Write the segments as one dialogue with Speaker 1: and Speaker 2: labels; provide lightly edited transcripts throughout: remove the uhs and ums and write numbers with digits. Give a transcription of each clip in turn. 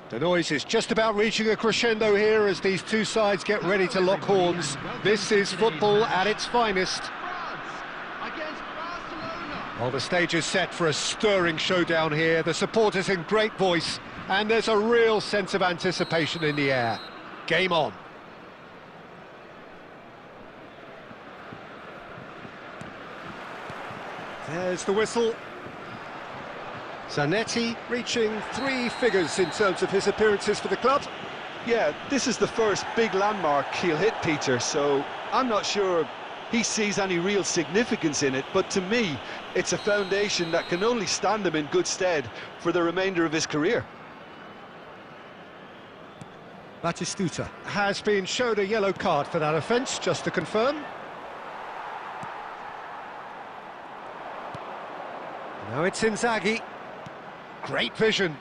Speaker 1: The noise is just about reaching a crescendo here as these two sides get ready to lock horns. This is football at its finest. Well, the stage is set for a stirring showdown here. The supporters in great voice, and there's a real sense of anticipation in the air. Game on. There's the whistle. Zanetti reaching 3 figures in terms of his appearances for the club.
Speaker 2: Yeah, this is the first big landmark he'll hit, Peter, so I'm not sure he sees any real significance in it, but to me, it's a foundation that can only stand him in good stead for the remainder of his career.
Speaker 1: Batistuta has been showed a yellow card for that offence, just to confirm. Now it's Inzaghi. Great vision.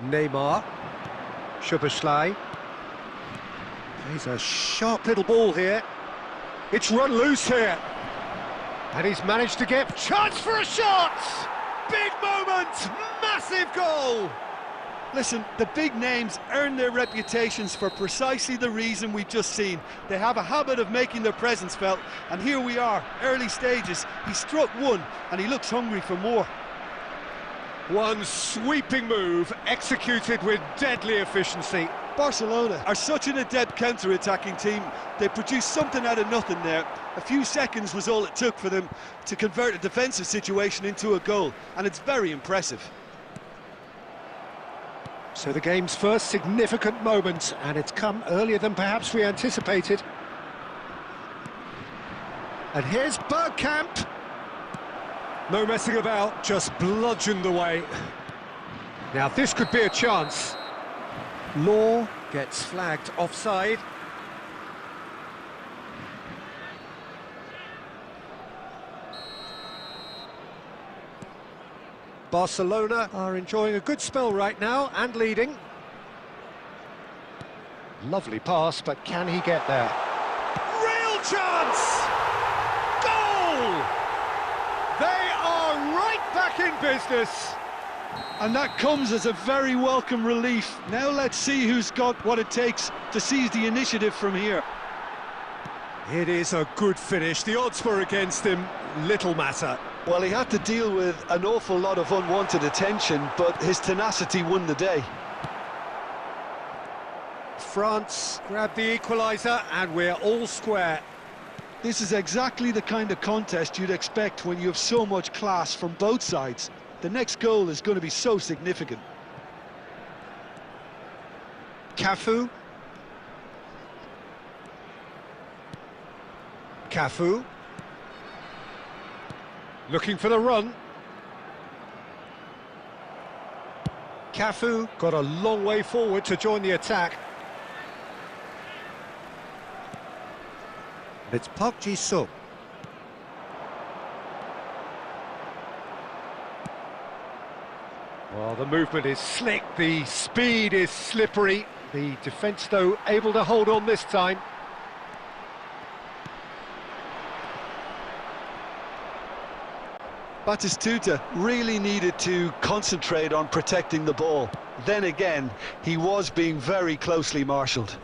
Speaker 1: Neymar. Szoboszlai. He's a sharp little ball here. It's run loose here. And he's managed to get... Chance for a shot! Big moment! Massive goal!
Speaker 2: Listen, the big names earn their reputations for precisely the reason we've just seen. They have a habit of making their presence felt, and here we are, early stages. He struck one, and he looks hungry for more.
Speaker 1: One sweeping move, executed with deadly efficiency.
Speaker 2: Barcelona are such an adept counter-attacking team. They produced something out of nothing there. A few seconds was all it took for them to convert a defensive situation into a goal, and it's very impressive.
Speaker 1: So the game's first significant moment, and it's come earlier than perhaps we anticipated. And here's Bergkamp. No messing about, just bludgeoned away. Now this could be a chance. Law gets flagged offside. Barcelona are enjoying a good spell right now and leading. Lovely pass, but can he get there? Real chance! Goal! They are right back in business.
Speaker 2: And that comes as a very welcome relief. Now let's see who's got what it takes to seize the initiative from here.
Speaker 1: It is a good finish. The odds were against him. Little matter.
Speaker 2: Well, he had to deal with an awful lot of unwanted attention, but his tenacity won the day.
Speaker 1: France grabbed the equaliser, and we're all square.
Speaker 2: This is exactly the kind of contest you'd expect when you have so much class from both sides. The next goal is going to be so significant.
Speaker 1: Cafu. Cafu. Looking for the run. Cafu got a long way forward to join the attack. It's PUBG Mobile. Well, the movement is slick, the speed is slippery. The defence, though, able to hold on this time.
Speaker 2: Batistuta really needed to concentrate on protecting the ball. Then again, he was being very closely marshalled.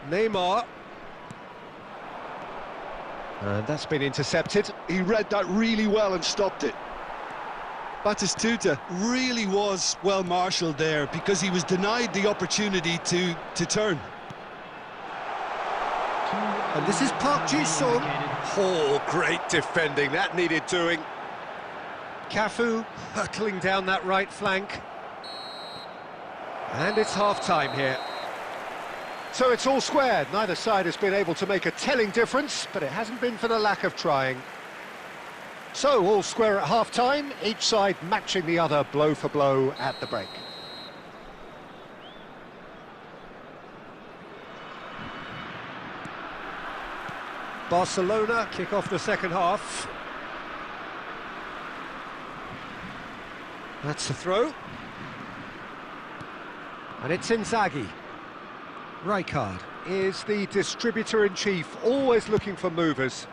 Speaker 1: Neymar. And that's been intercepted.
Speaker 2: He read that really well and stopped it. Batistuta really was well marshalled there because he was denied the opportunity to turn.
Speaker 1: And this is Park Ji-sung. Oh, great defending, that needed doing. Cafu hurtling down that right flank. And it's half-time here. So it's all squared. Neither side has been able to make a telling difference, but it hasn't been for the lack of trying. So all square at half-time, each side matching the other blow for blow at the break. Barcelona kick off the second half. That's the throw. And it's Inzaghi. Rijkaard is the distributor-in-chief, always looking for movers.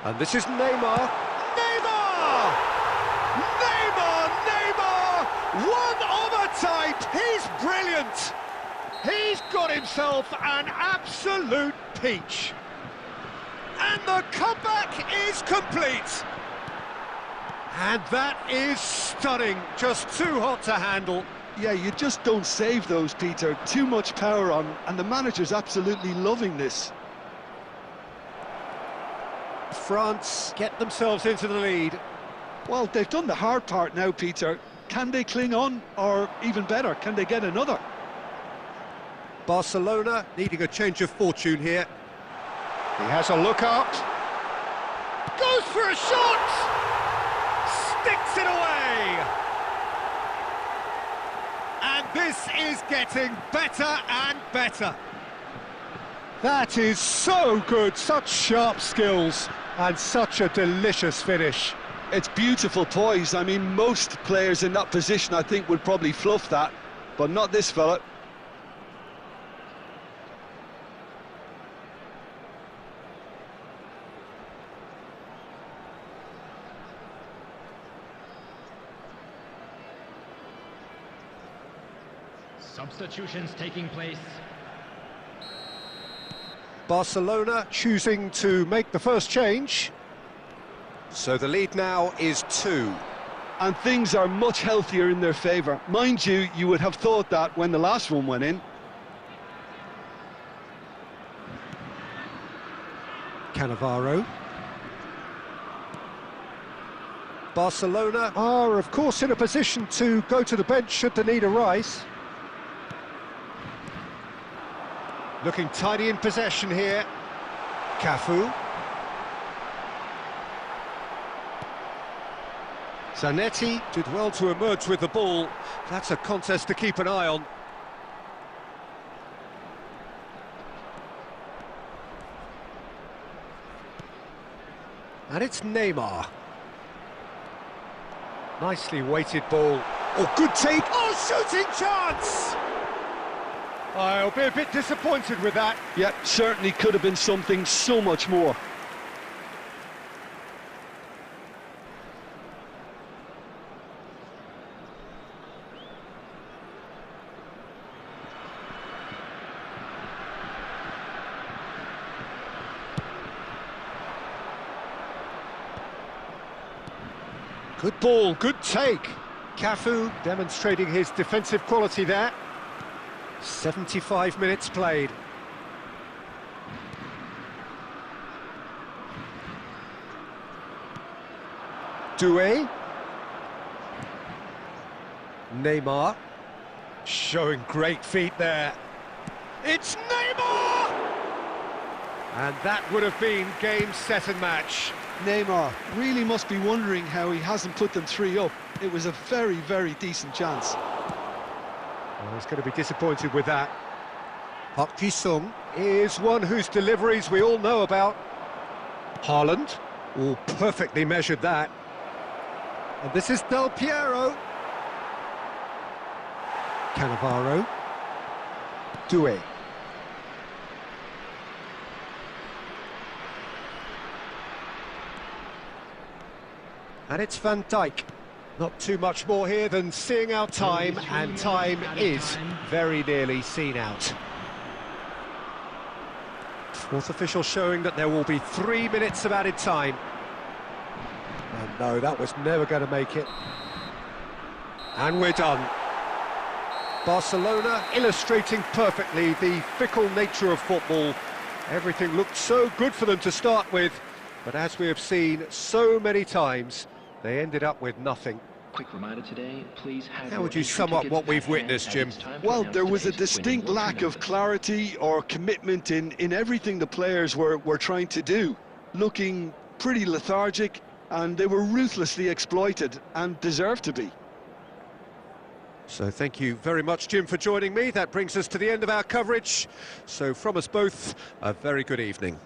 Speaker 1: And this is Neymar. Neymar! Neymar! Neymar! One of a type! He's brilliant! He's got himself an absolute peach. And the comeback is complete. And that is stunning. Just too hot to handle.
Speaker 2: Yeah, you just don't save those, Peter. Too much power on, and the manager's absolutely loving this.
Speaker 1: France get themselves into the lead.
Speaker 2: Well, they've done the hard part now, Peter. Can they cling on, or even better, can they get another?
Speaker 1: Barcelona needing a change of fortune here. He has a look up. Goes for a shot! Sticks it away! And this is getting better and better. That is so good, such sharp skills, and such a delicious finish.
Speaker 2: It's beautiful poise. I mean, most players in that position, I think, would probably fluff that, but not this fella.
Speaker 3: Substitutions taking place.
Speaker 1: Barcelona choosing to make the first change. So the lead now is 2.
Speaker 2: And things are much healthier in their favour. Mind you, you would have thought that when the last one went in.
Speaker 1: Cannavaro. Barcelona are, of course, in a position to go to the bench should the need arise. Looking tidy in possession here. Cafu. Zanetti did well to emerge with the ball. That's a contest to keep an eye on. And it's Neymar. Nicely weighted ball. Oh, good take. Oh, shooting chance! I'll be a bit disappointed with that.
Speaker 2: Yeah, certainly could have been something so much more.
Speaker 1: Good ball, good take. Cafu demonstrating his defensive quality there. 75 minutes played. Doué. Neymar. Showing great feet there. It's Neymar! And that would have been game, set and match.
Speaker 2: Neymar really must be wondering how he hasn't put them 3 up. It was a very, very decent chance.
Speaker 1: Well, he's going to be disappointed with that. Park Ji-sung is one whose deliveries we all know about. Haaland, all perfectly measured that. And this is Del Piero. Cannavaro. Doué. And it's Van Dijk. Not too much more here than seeing out time, and time is very nearly seen out. Fourth official showing that there will be 3 minutes of added time. And no, that was never going to make it. And we're done. Barcelona illustrating perfectly the fickle nature of football. Everything looked so good for them to start with, but as we have seen so many times, they ended up with nothing.
Speaker 3: Quick reminder today, please have.
Speaker 1: How would you sum up what we've witnessed, Jim?
Speaker 2: Well, there was a distinct lack of clarity or commitment in everything the players were trying to do. Looking pretty lethargic, and they were ruthlessly exploited, and deserved to be.
Speaker 1: So thank you very much, Jim, for joining me. That brings us to the end of our coverage. So from us both, a very good evening.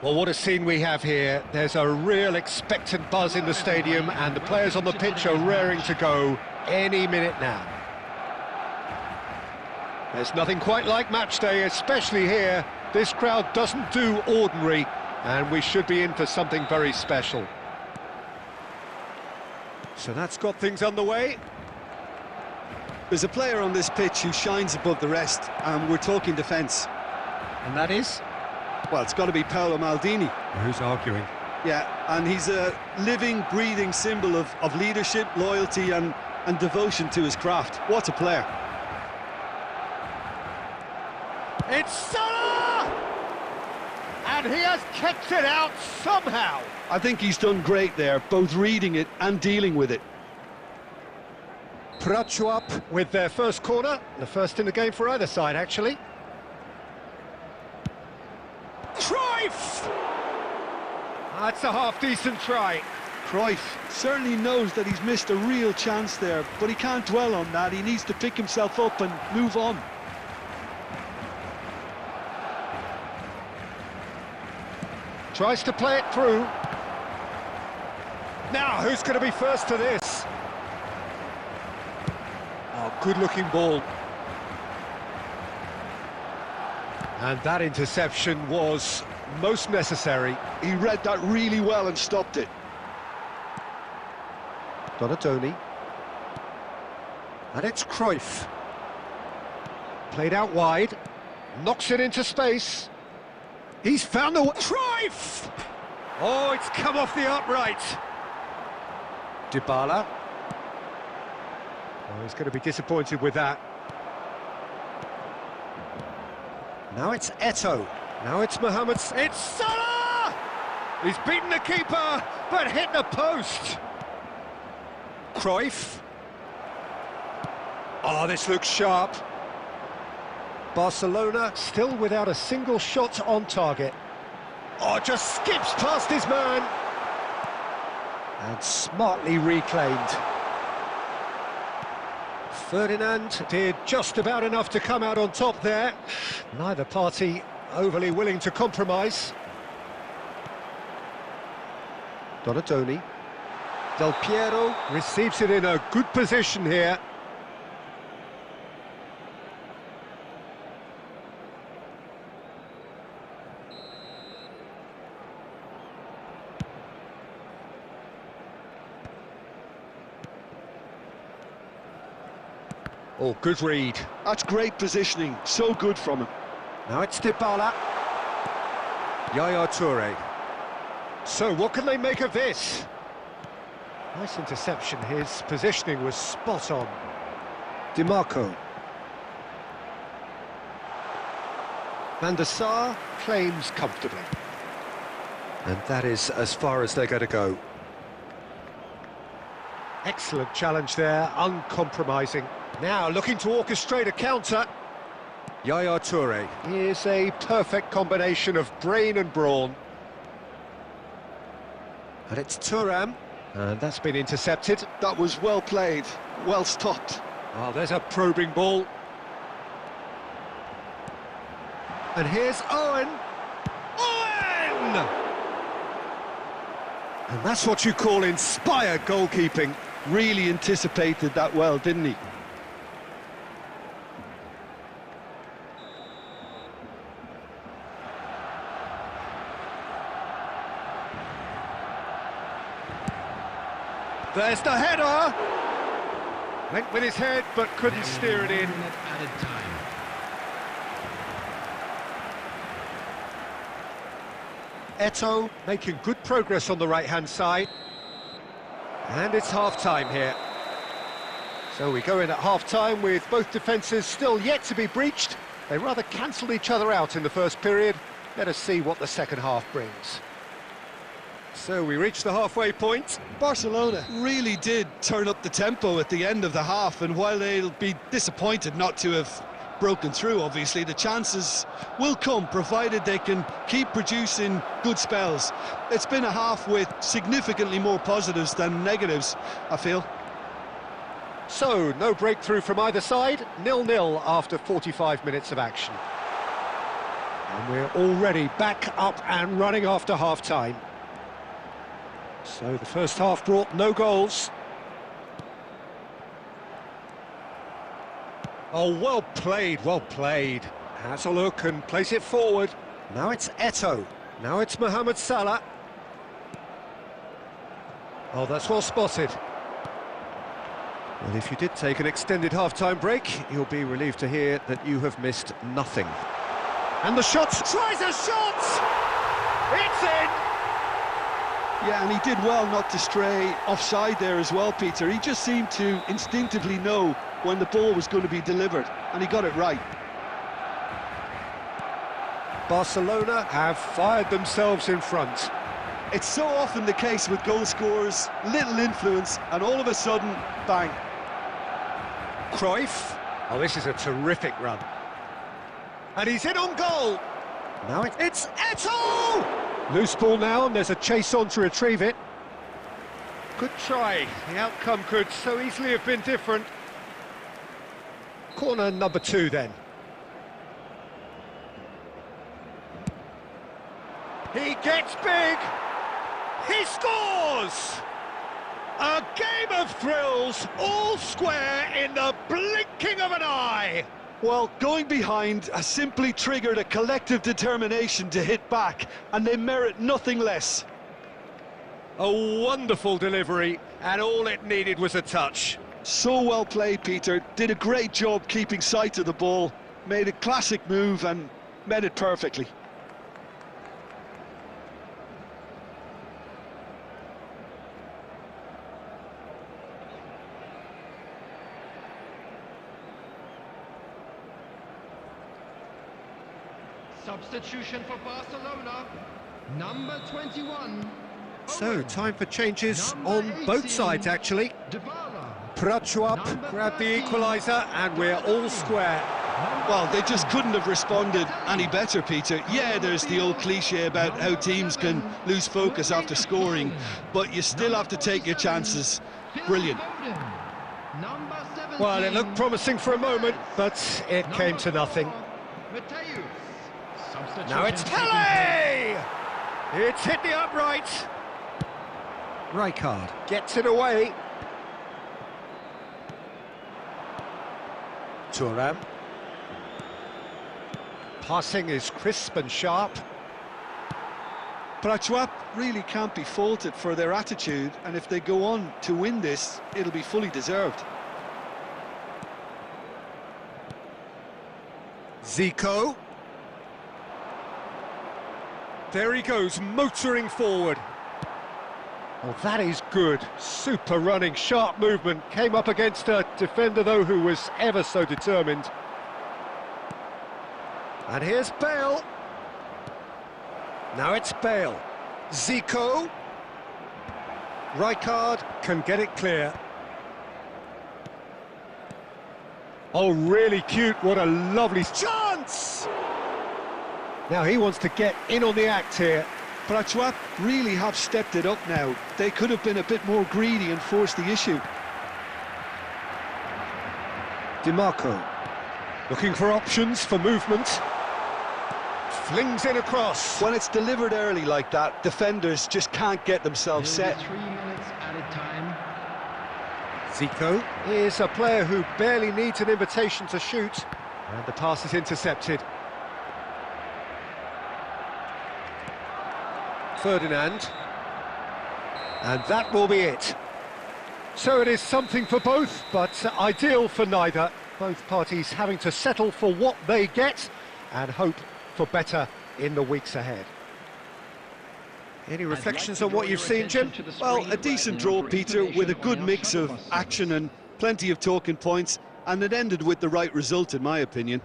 Speaker 1: Well, what a scene we have here. There's a real expectant buzz in the stadium, and the players on the pitch are raring to go any minute now. There's nothing quite like match day, especially here. This crowd doesn't do ordinary, and we should be in for something very special. So that's got things underway.
Speaker 2: There's a player on this pitch who shines above the rest, and we're talking defence.
Speaker 1: And that is?
Speaker 2: Well, it's got to be Paolo Maldini.
Speaker 1: Who's arguing?
Speaker 2: Yeah, and he's a living, breathing symbol of leadership, loyalty and devotion to his craft. What a player.
Speaker 1: It's Salah! And he has kept it out somehow.
Speaker 2: I think he's done great there, both reading it and dealing with it.
Speaker 1: Prachu up with their first corner, the first in the game for either side, actually. Cruyff! That's a half-decent try.
Speaker 2: Cruyff certainly knows that he's missed a real chance there, but he can't dwell on that. He needs to pick himself up and move on.
Speaker 1: Tries to play it through. Now, who's going to be first to this? Oh, good-looking ball. And that interception was most necessary.
Speaker 2: He read that really well and stopped it.
Speaker 1: Donatoni. And it's Cruyff. Played out wide. Knocks it into space. He's found the... Cruyff! Oh, it's come off the upright. Dybala. Oh, he's going to be disappointed with that. Now it's Eto'o. Now it's Mohamed. It's Salah! He's beaten the keeper, but hit the post. Cruyff. Oh, this looks sharp. Barcelona still without a single shot on target. Oh, just skips past his man. And smartly reclaimed. Ferdinand did just about enough to come out on top there. Neither party overly willing to compromise. Donatoni. Del Piero receives it in a good position here. Oh, good read.
Speaker 2: That's great positioning, so good from him.
Speaker 1: Now it's Dybala. Yaya Toure. So what can they make of this? Nice interception, his positioning was spot on. Di Marco. Van der Sar claims comfortably. And that is as far as they're going to go. Excellent challenge there, uncompromising. Now looking to orchestrate a counter. Yaya Toure is a perfect combination of brain and brawn. And it's Thuram, and that's been intercepted.
Speaker 2: That was well played, well stopped.
Speaker 1: Well, there's a probing ball. And here's Owen. Owen! And that's what you call inspired goalkeeping.
Speaker 2: Really anticipated that well, didn't he?
Speaker 1: There's the header! Went with his head, but couldn't steer it in.
Speaker 3: Added time.
Speaker 1: Eto'o making good progress on the right-hand side. And it's half-time here. So we go in at half-time with both defences still yet to be breached. They rather cancelled each other out in the first period. Let us see what the second half brings. So we reach the halfway point.
Speaker 2: Barcelona really did turn up the tempo at the end of the half, and while they'll be disappointed not to have broken through, obviously, the chances will come, provided they can keep producing good spells. It's been a half with significantly more positives than negatives, I feel.
Speaker 1: So, no breakthrough from either side, 0-0 after 45 minutes of action. And we're already back up and running after half-time. So the first half brought no goals. Oh, well played, well played. Has a look and plays it forward. Now it's Eto'o. Now it's Mohamed Salah. Oh, that's well spotted. Well, if you did take an extended half-time break, you'll be relieved to hear that you have missed nothing. And the shot! Tries a shot! It's in!
Speaker 2: Yeah, and he did well not to stray offside there as well, Peter. He just seemed to instinctively know when the ball was going to be delivered, and he got it right.
Speaker 1: Barcelona have fired themselves in front.
Speaker 2: It's so often the case with goal scorers, little influence, and all of a sudden, bang.
Speaker 1: Cruyff. Oh, this is a terrific run. And he's in on goal. Now it's Eto'o! Loose ball now, and there's a chase on to retrieve it. Good try. The outcome could so easily have been different. Corner number 2 then. He gets big. He scores! A game of thrills, all square in the blinking of an eye.
Speaker 2: Well, going behind has simply triggered a collective determination to hit back, and they merit nothing less.
Speaker 1: A wonderful delivery, and all it needed was a touch.
Speaker 2: So well played, Peter. Did a great job keeping sight of the ball, made a classic move and met it perfectly.
Speaker 3: Substitution for Barcelona, number 21.
Speaker 1: So, time for changes on both sides, actually. Prachuap grabbed the equaliser, and we're all square.
Speaker 2: Well, they just couldn't have responded any better, Peter. Yeah, there's the old cliche about how teams can lose focus after scoring, but you still have to take your chances. Brilliant.
Speaker 1: Well, it looked promising for a moment, but it came to nothing. Now it's Pele! It's hit the upright. Rijkaard gets it away. Thuram. Passing is crisp and sharp.
Speaker 2: Prachuap really can't be faulted for their attitude, and if they go on to win this, it'll be fully deserved.
Speaker 1: Zico. There he goes, motoring forward. Oh, that is good. Super running, sharp movement. Came up against a defender, though, who was ever so determined. And here's Bale. Now it's Bale. Zico. Rijkaard can get it clear. Oh, really cute. What a lovely chance! Now he wants to get in on the act here.
Speaker 2: Prachuap really have stepped it up now. They could have been a bit more greedy and forced the issue.
Speaker 1: DiMarco, looking for options for movement. Flings in across.
Speaker 2: When it's delivered early like that, defenders just can't get themselves set.
Speaker 3: 3 minutes added time.
Speaker 1: Zico is a player who barely needs an invitation to shoot. And the pass is intercepted. Ferdinand, and that will be it. So it is something for both, but ideal for neither. Both parties having to settle for what they get and hope for better in the weeks ahead. Any reflections on what you've seen, Jim?
Speaker 2: Well, a decent draw, Peter, with a good mix of action and plenty of talking points, and it ended with the right result, in my opinion.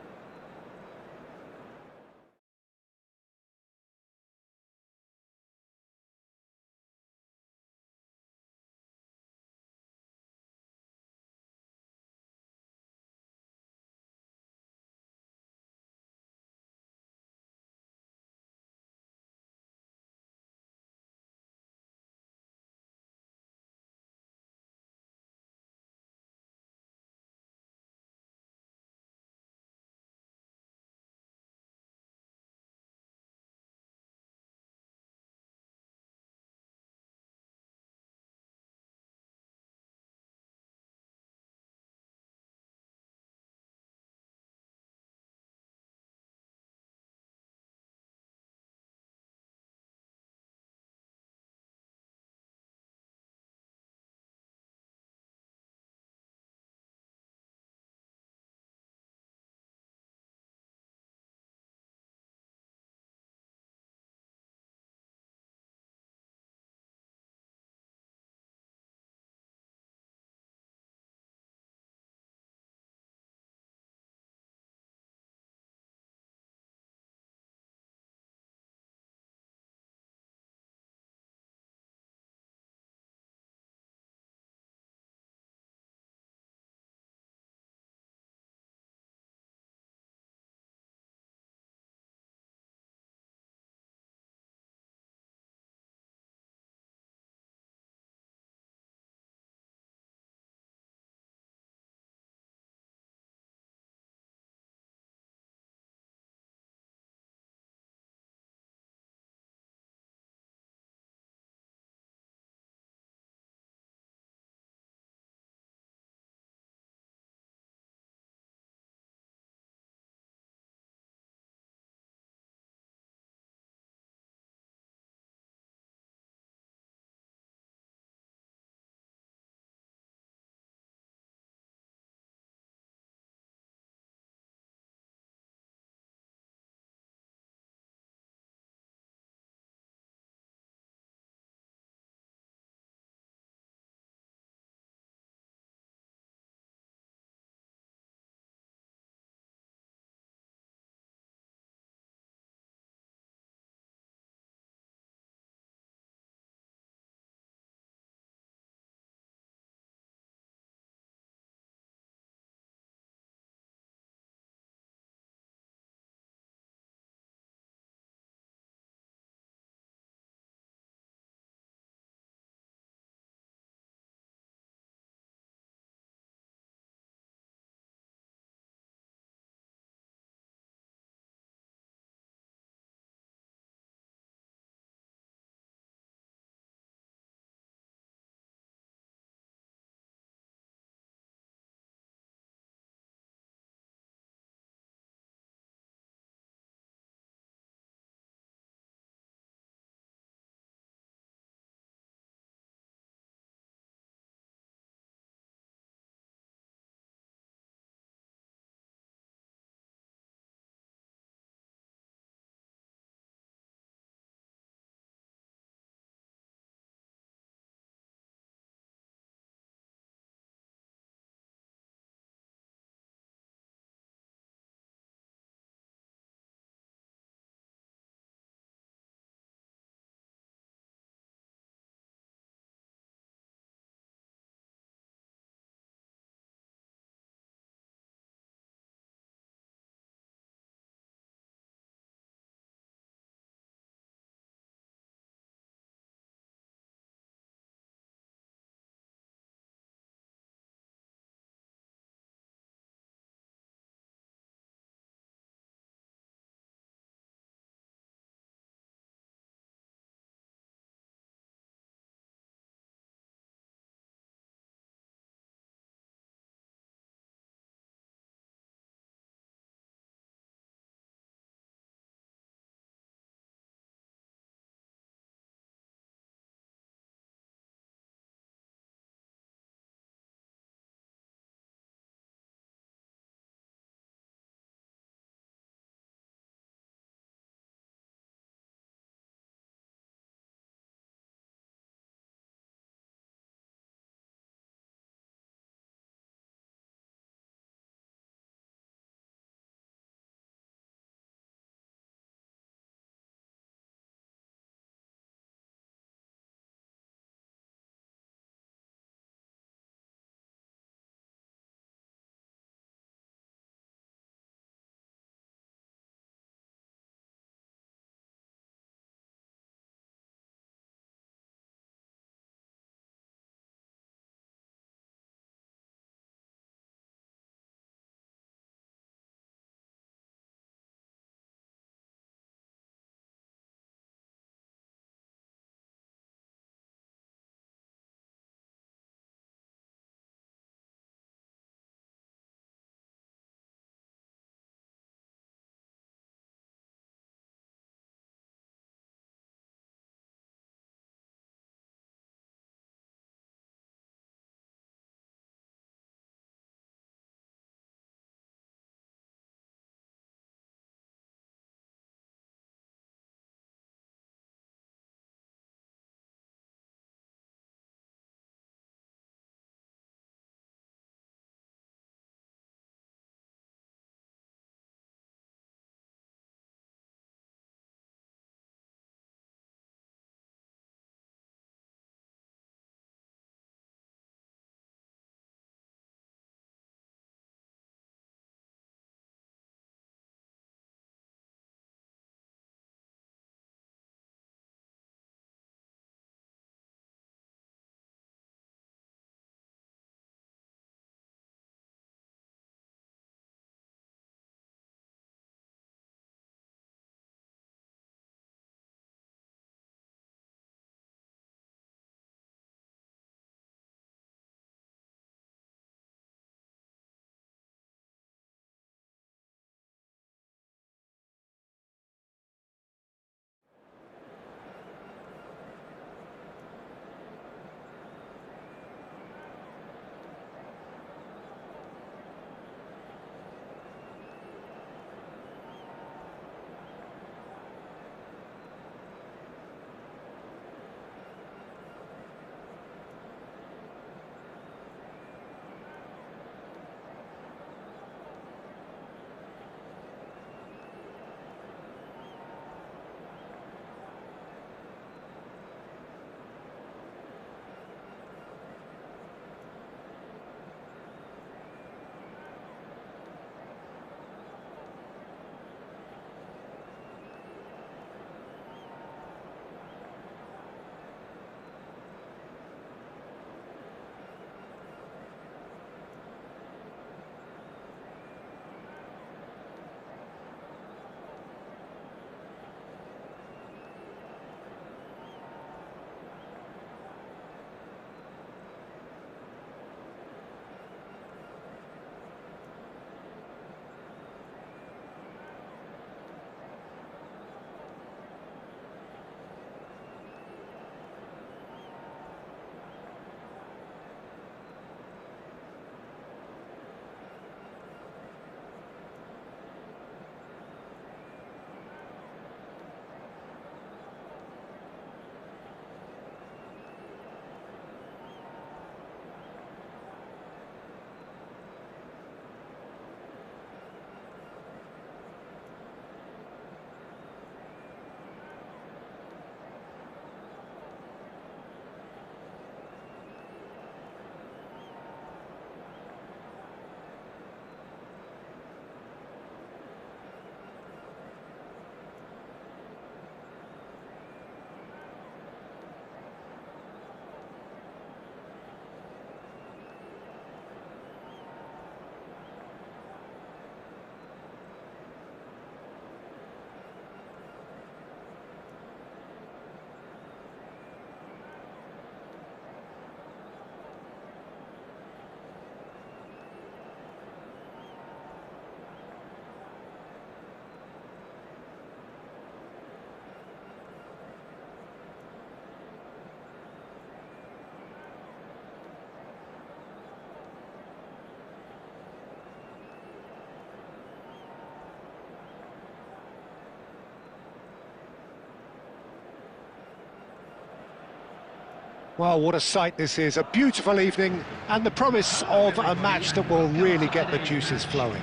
Speaker 1: Well, what a sight this is, a beautiful evening and the promise of a match that will really get the juices flowing.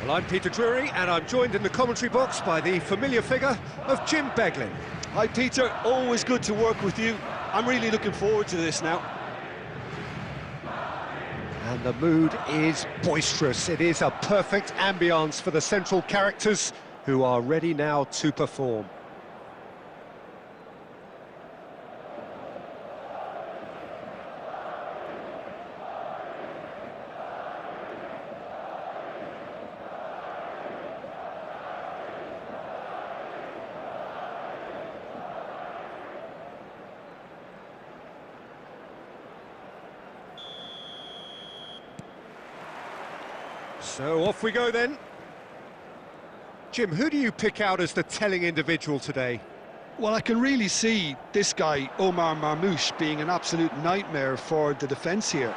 Speaker 1: Well, I'm Peter Drury and I'm joined in the commentary box by the familiar figure of Jim Beglin.
Speaker 2: Hi Peter, always good to work with you. I'm really looking forward to this now.
Speaker 1: And the mood is boisterous. It is a perfect ambience for the central characters who are ready now to perform. So off we go then. Jim, who do you pick out as the telling individual today?
Speaker 2: Well, I can really see this guy, Omar Marmoush, being an absolute nightmare for the defence here.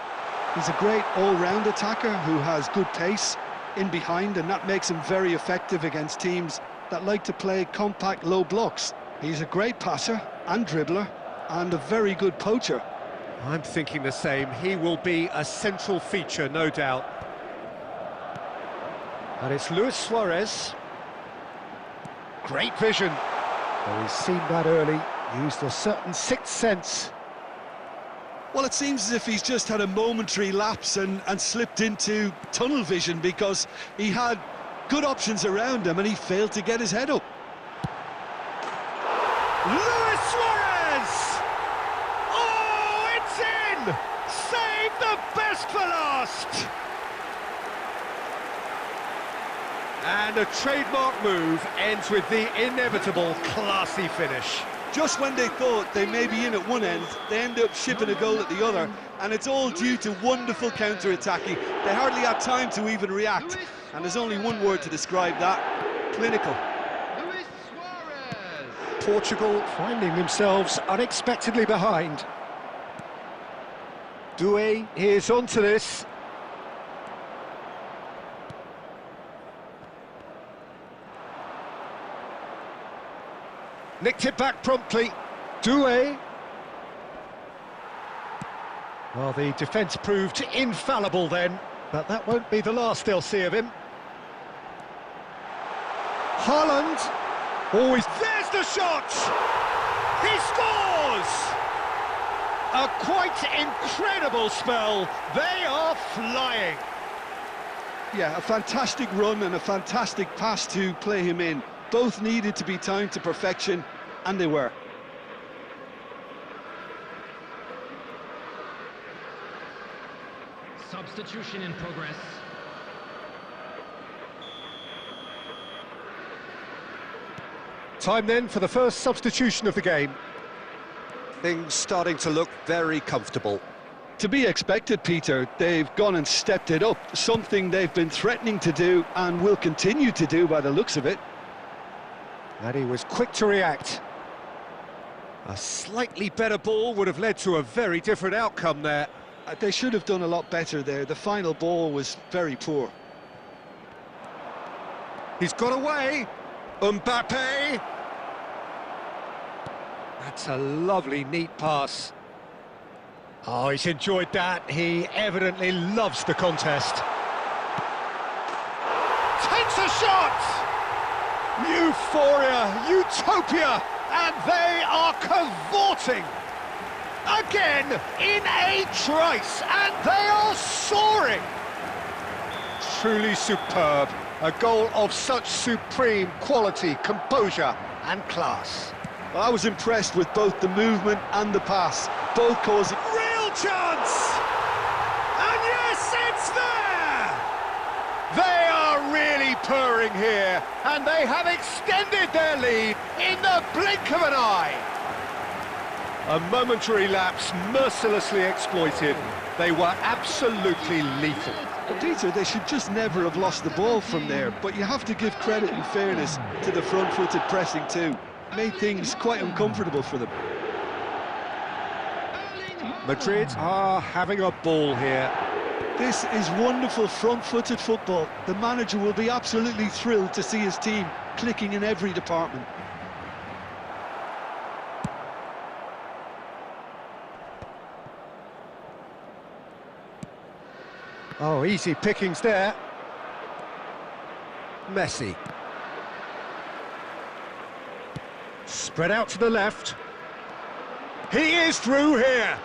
Speaker 2: He's a great all-round attacker who has good pace in behind, and that makes him very effective against teams that like to play compact low blocks. He's a great passer and dribbler and a very good poacher.
Speaker 1: I'm thinking the same. He will be a central feature, no doubt. And it's Luis Suarez. Great vision. Well, he's seen that early, used a certain sixth sense.
Speaker 2: Well, it seems as if he's just had a momentary lapse and slipped into tunnel vision, because he had good options around him and he failed to get his head up.
Speaker 1: Luis Suarez! Oh, it's in! Save the best for last! And a trademark move ends with the inevitable classy finish.
Speaker 2: Just when they thought they may be in at one end, they end up shipping a goal at the other, and it's all due to wonderful counter-attacking. They hardly had time to even react, and there's only one word to describe that: clinical.
Speaker 3: Luis Suarez.
Speaker 1: Portugal finding themselves unexpectedly behind. Doué is onto this. Nicked it back promptly. Doué. Well, the defence proved infallible then, but that won't be the last they'll see of him. Haaland. Always. There's the shot! He scores! A quite incredible spell. They are flying.
Speaker 2: Yeah, a fantastic run and a fantastic pass to play him in. Both needed to be timed to perfection, and they were.
Speaker 3: Substitution in progress.
Speaker 1: Time then for the first substitution of the game. Things starting to look very comfortable.
Speaker 2: To be expected, Peter. They've gone and stepped it up, something they've been threatening to do and will continue to do by the looks of it.
Speaker 1: And he was quick to react. A slightly better ball would have led to a very different outcome there.
Speaker 2: They should have done a lot better there. The final ball was very poor.
Speaker 1: He's got away. Mbappe. That's a lovely, neat pass. Oh, he's enjoyed that. He evidently loves the contest. Takes a shot! Euphoria, utopia, and they are cavorting. Again, in a trice, and they are soaring. Truly superb. A goal of such supreme quality, composure, and class.
Speaker 2: Well, I was impressed with both the movement and the pass, both causing
Speaker 1: Real chance! And yes, it's there! They are really purring here, and they have extended their lead in the blink of an eye. A momentary lapse mercilessly exploited. They were absolutely lethal.
Speaker 2: But Peter, they should just never have lost the ball from there, but you have to give credit and fairness to the front-footed pressing too. Made things quite uncomfortable for them.
Speaker 1: Madrid are having a ball here.
Speaker 2: This is wonderful front-footed football. The manager will be absolutely thrilled to see his team clicking in every department.
Speaker 1: Oh, easy pickings there. Messi. Spread out to the left. He is through here.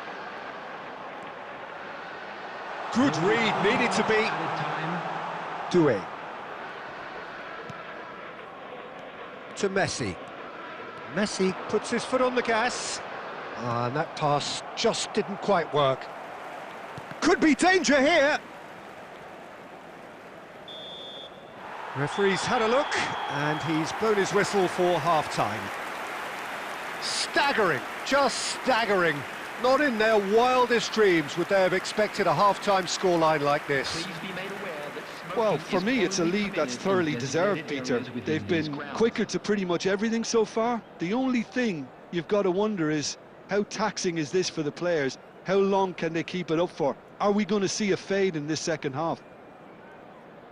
Speaker 1: Good read, needed to be. Doué. To Messi. Messi puts his foot on the gas. And that pass just didn't quite work. Could be danger here. Referee's had a look, and he's blown his whistle for half-time. Staggering, just staggering. Not in their wildest dreams would they have expected a half-time scoreline like this.
Speaker 2: Well, for me, it's a lead that's thoroughly deserved, Peter. They've been quicker to pretty much everything so far. The only thing you've got to wonder is, how taxing is this for the players? How long can they keep it up for? Are we going to see a fade in this second half?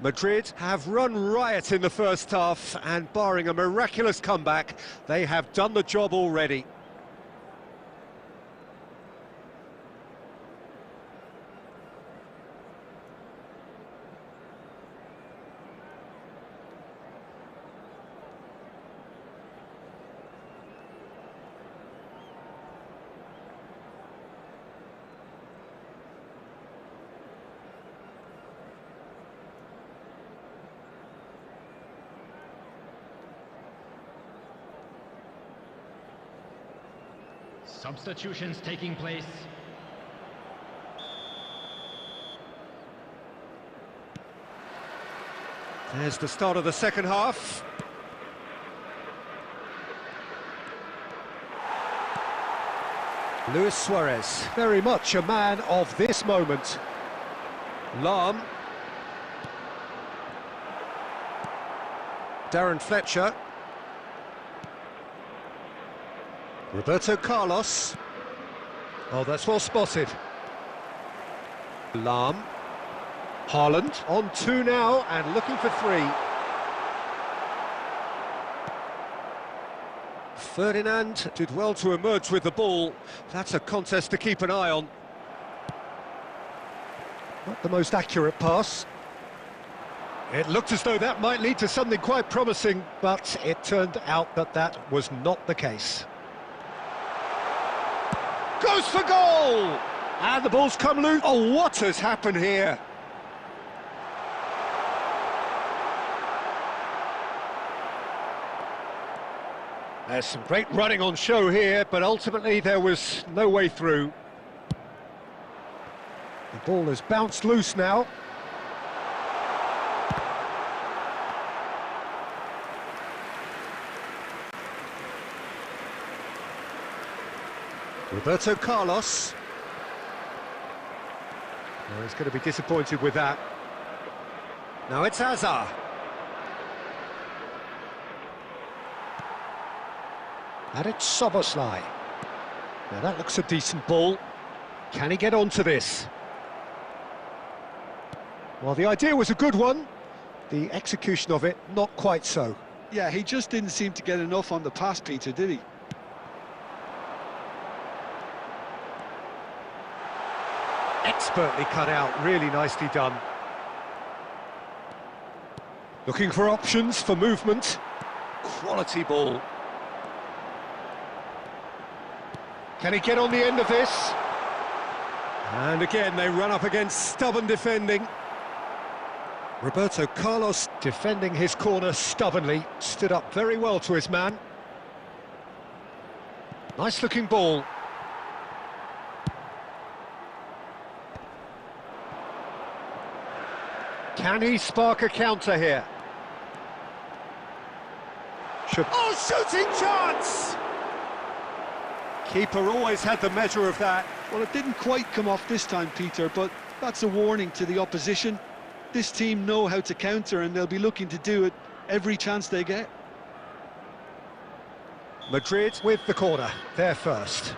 Speaker 1: Madrid have run riot in the first half, and barring a miraculous comeback, they have done the job already.
Speaker 3: Substitutions taking place.
Speaker 1: There's the start of the second half. Luis Suarez, very much a man of this moment. Lahm. Darren Fletcher. Roberto Carlos. Oh, that's well spotted. Lahm. Haaland on 2 now and looking for 3. Ferdinand did well to emerge with the ball. That's a contest to keep an eye on. Not the most accurate pass. It looked as though that might lead to something quite promising, but it turned out that that was not the case. Goes for goal! And the ball's come loose. Oh, what has happened here? There's some great running on show here, but ultimately there was no way through. The ball has bounced loose now. Roberto Carlos. Oh, he's going to be disappointed with that. Now it's Hazard. And it's Szoboszlai. Now that looks a decent ball. Can he get onto this? Well, the idea was a good one. The execution of it, not quite so.
Speaker 2: Yeah, he just didn't seem to get enough on the pass, Peter, did he?
Speaker 1: Expertly cut out, really nicely done. Looking for options for movement. Quality ball. Can he get on the end of this? And again, they run up against stubborn defending. Roberto Carlos defending his corner stubbornly, stood up very well to his man. Nice looking ball. Can he spark a counter here? Oh, shooting chance! Keeper always had the measure of that.
Speaker 2: Well, it didn't quite come off this time, Peter, but that's a warning to the opposition. This team know how to counter, and they'll be looking to do it every chance they get.
Speaker 1: Madrid with the corner, they're first.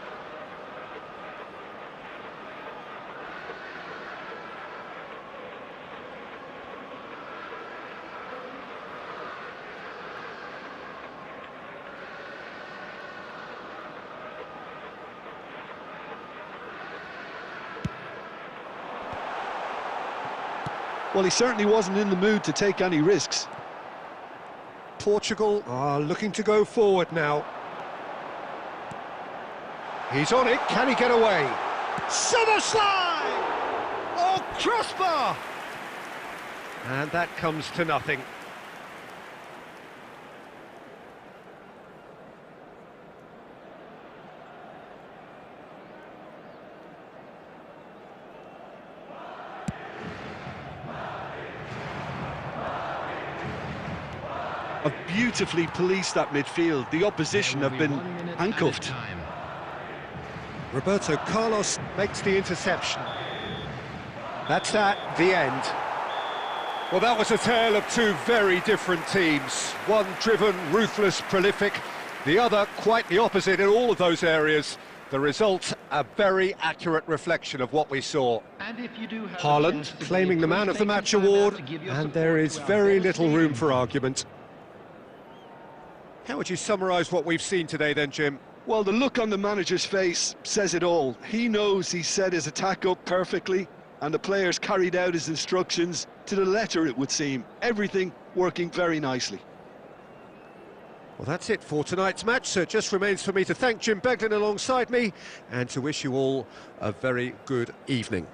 Speaker 2: Well, he certainly wasn't in the mood to take any risks.
Speaker 1: Portugal are looking to go forward now. He's on it, can he get away? Summer slide! Oh, crossbar! And that comes to nothing.
Speaker 2: Have beautifully policed that midfield. The opposition have been handcuffed.
Speaker 1: Roberto Carlos makes the interception. That's that, the end. Well, that was a tale of two very different teams. One driven, ruthless, prolific. The other quite the opposite in all of those areas. The result, a very accurate reflection of what we saw. Haaland claiming the Man of the Match award, and there is very little room for argument. How would you summarise what we've seen today then, Jim?
Speaker 2: Well, the look on the manager's face says it all. He knows he set his attack up perfectly, and the players carried out his instructions to the letter, it would seem. Everything working very nicely.
Speaker 1: Well, that's it for tonight's match, so it just remains for me to thank Jim Beglin alongside me and to wish you all a very good evening.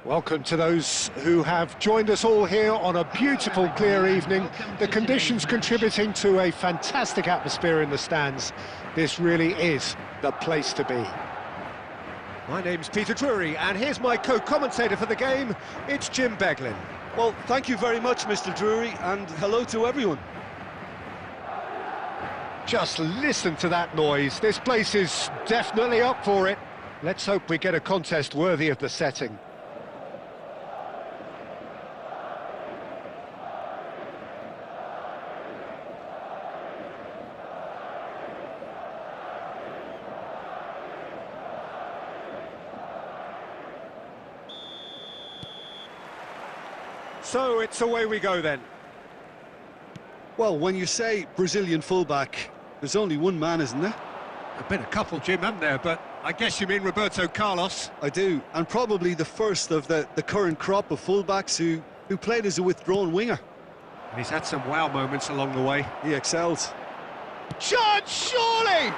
Speaker 1: Welcome to those who have joined us all here on a beautiful, clear evening. The conditions contributing to a fantastic atmosphere in the stands. This really is the place to be. My name's Peter Drury, and here's my co-commentator for the game. It's Jim Beglin.
Speaker 2: Well, thank you very much, Mr. Drury, and hello to everyone.
Speaker 1: Just listen to that noise. This place is definitely up for it. Let's hope we get a contest worthy of the setting. So it's away we go then.
Speaker 2: Well, when you say Brazilian fullback, there's only one man, isn't there?
Speaker 1: There've been a couple, Jim, haven't there? But I guess you mean Roberto Carlos.
Speaker 2: I do, and probably the first of the current crop of fullbacks who played as a withdrawn winger.
Speaker 1: And he's had some wow moments along the way.
Speaker 2: He excels.
Speaker 1: Chance, surely!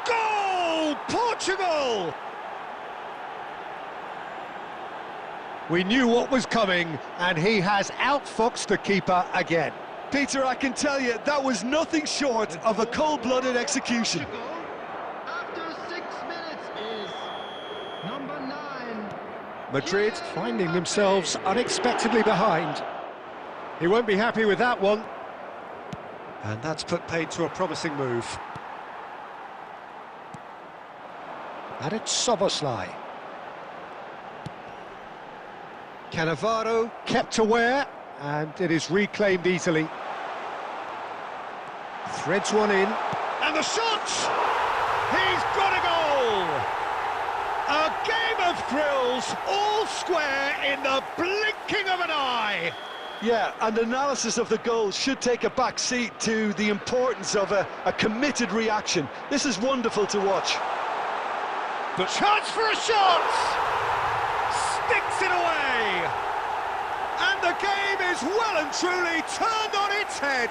Speaker 1: Goal! Portugal! We knew what was coming, and he has outfoxed the keeper again.
Speaker 2: Peter, I can tell you, that was nothing short of a cold-blooded execution.
Speaker 3: After 6 minutes is number 9.
Speaker 1: Madrid finding themselves unexpectedly behind. He won't be happy with that one. And that's put paid to a promising move. And it's Soboslai. Cannavaro kept aware, and it is reclaimed easily. Threads one in, and the shot! He's got a goal! A game of thrills, all square in the blinking of an eye!
Speaker 2: Yeah, and analysis of the goal should take a back seat to the importance of a committed reaction. This is wonderful to watch.
Speaker 1: The chance for a shot! Sticks it away! And the game is well and truly turned on its head.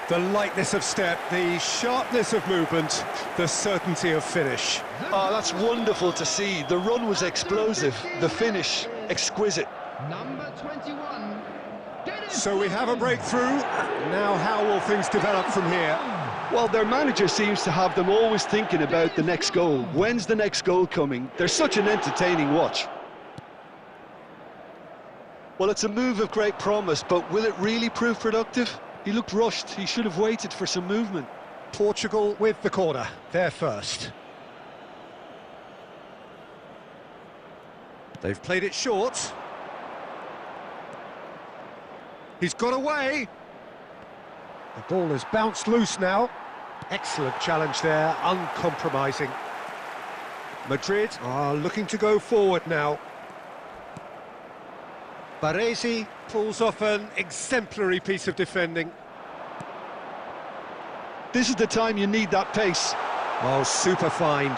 Speaker 1: The lightness of step, the sharpness of movement, the certainty of finish.
Speaker 2: Oh, that's wonderful to see. The run was explosive, the finish exquisite.
Speaker 3: Number 21.
Speaker 1: So we have a breakthrough. Now how will things develop from here?
Speaker 2: Well, their manager seems to have them always thinking about the next goal. When's the next goal coming? They're such an entertaining watch. Well, it's a move of great promise, but will it really prove productive? He looked rushed. He should have waited for some movement.
Speaker 1: Portugal with the corner. They're first. They've played it short. He's got away. The ball has bounced loose now. Excellent challenge there, uncompromising. Madrid are looking to go forward now. Baresi pulls off an exemplary piece of defending.
Speaker 2: This is the time you need that pace.
Speaker 1: Oh, super find.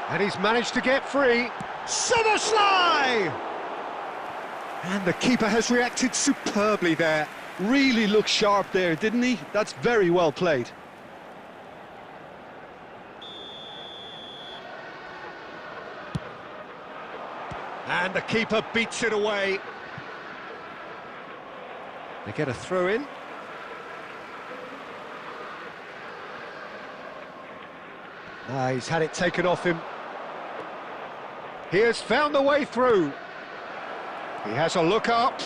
Speaker 1: And he's managed to get free. Soboslai! And the keeper has reacted superbly there.
Speaker 2: Really looked sharp there, didn't he? That's very well played.
Speaker 1: And the keeper beats it away. They get a throw in. He's had it taken off him. He has found the way through. He has a look up.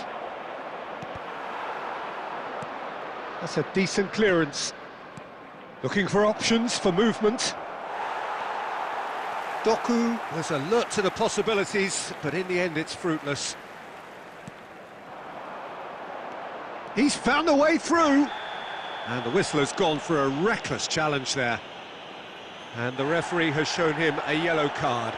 Speaker 1: That's a decent clearance. Looking for options for movement. Doku was alert to the possibilities, but in the end it's fruitless. He's found a way through. And the whistle has gone for a reckless challenge there. And the referee has shown him a yellow card.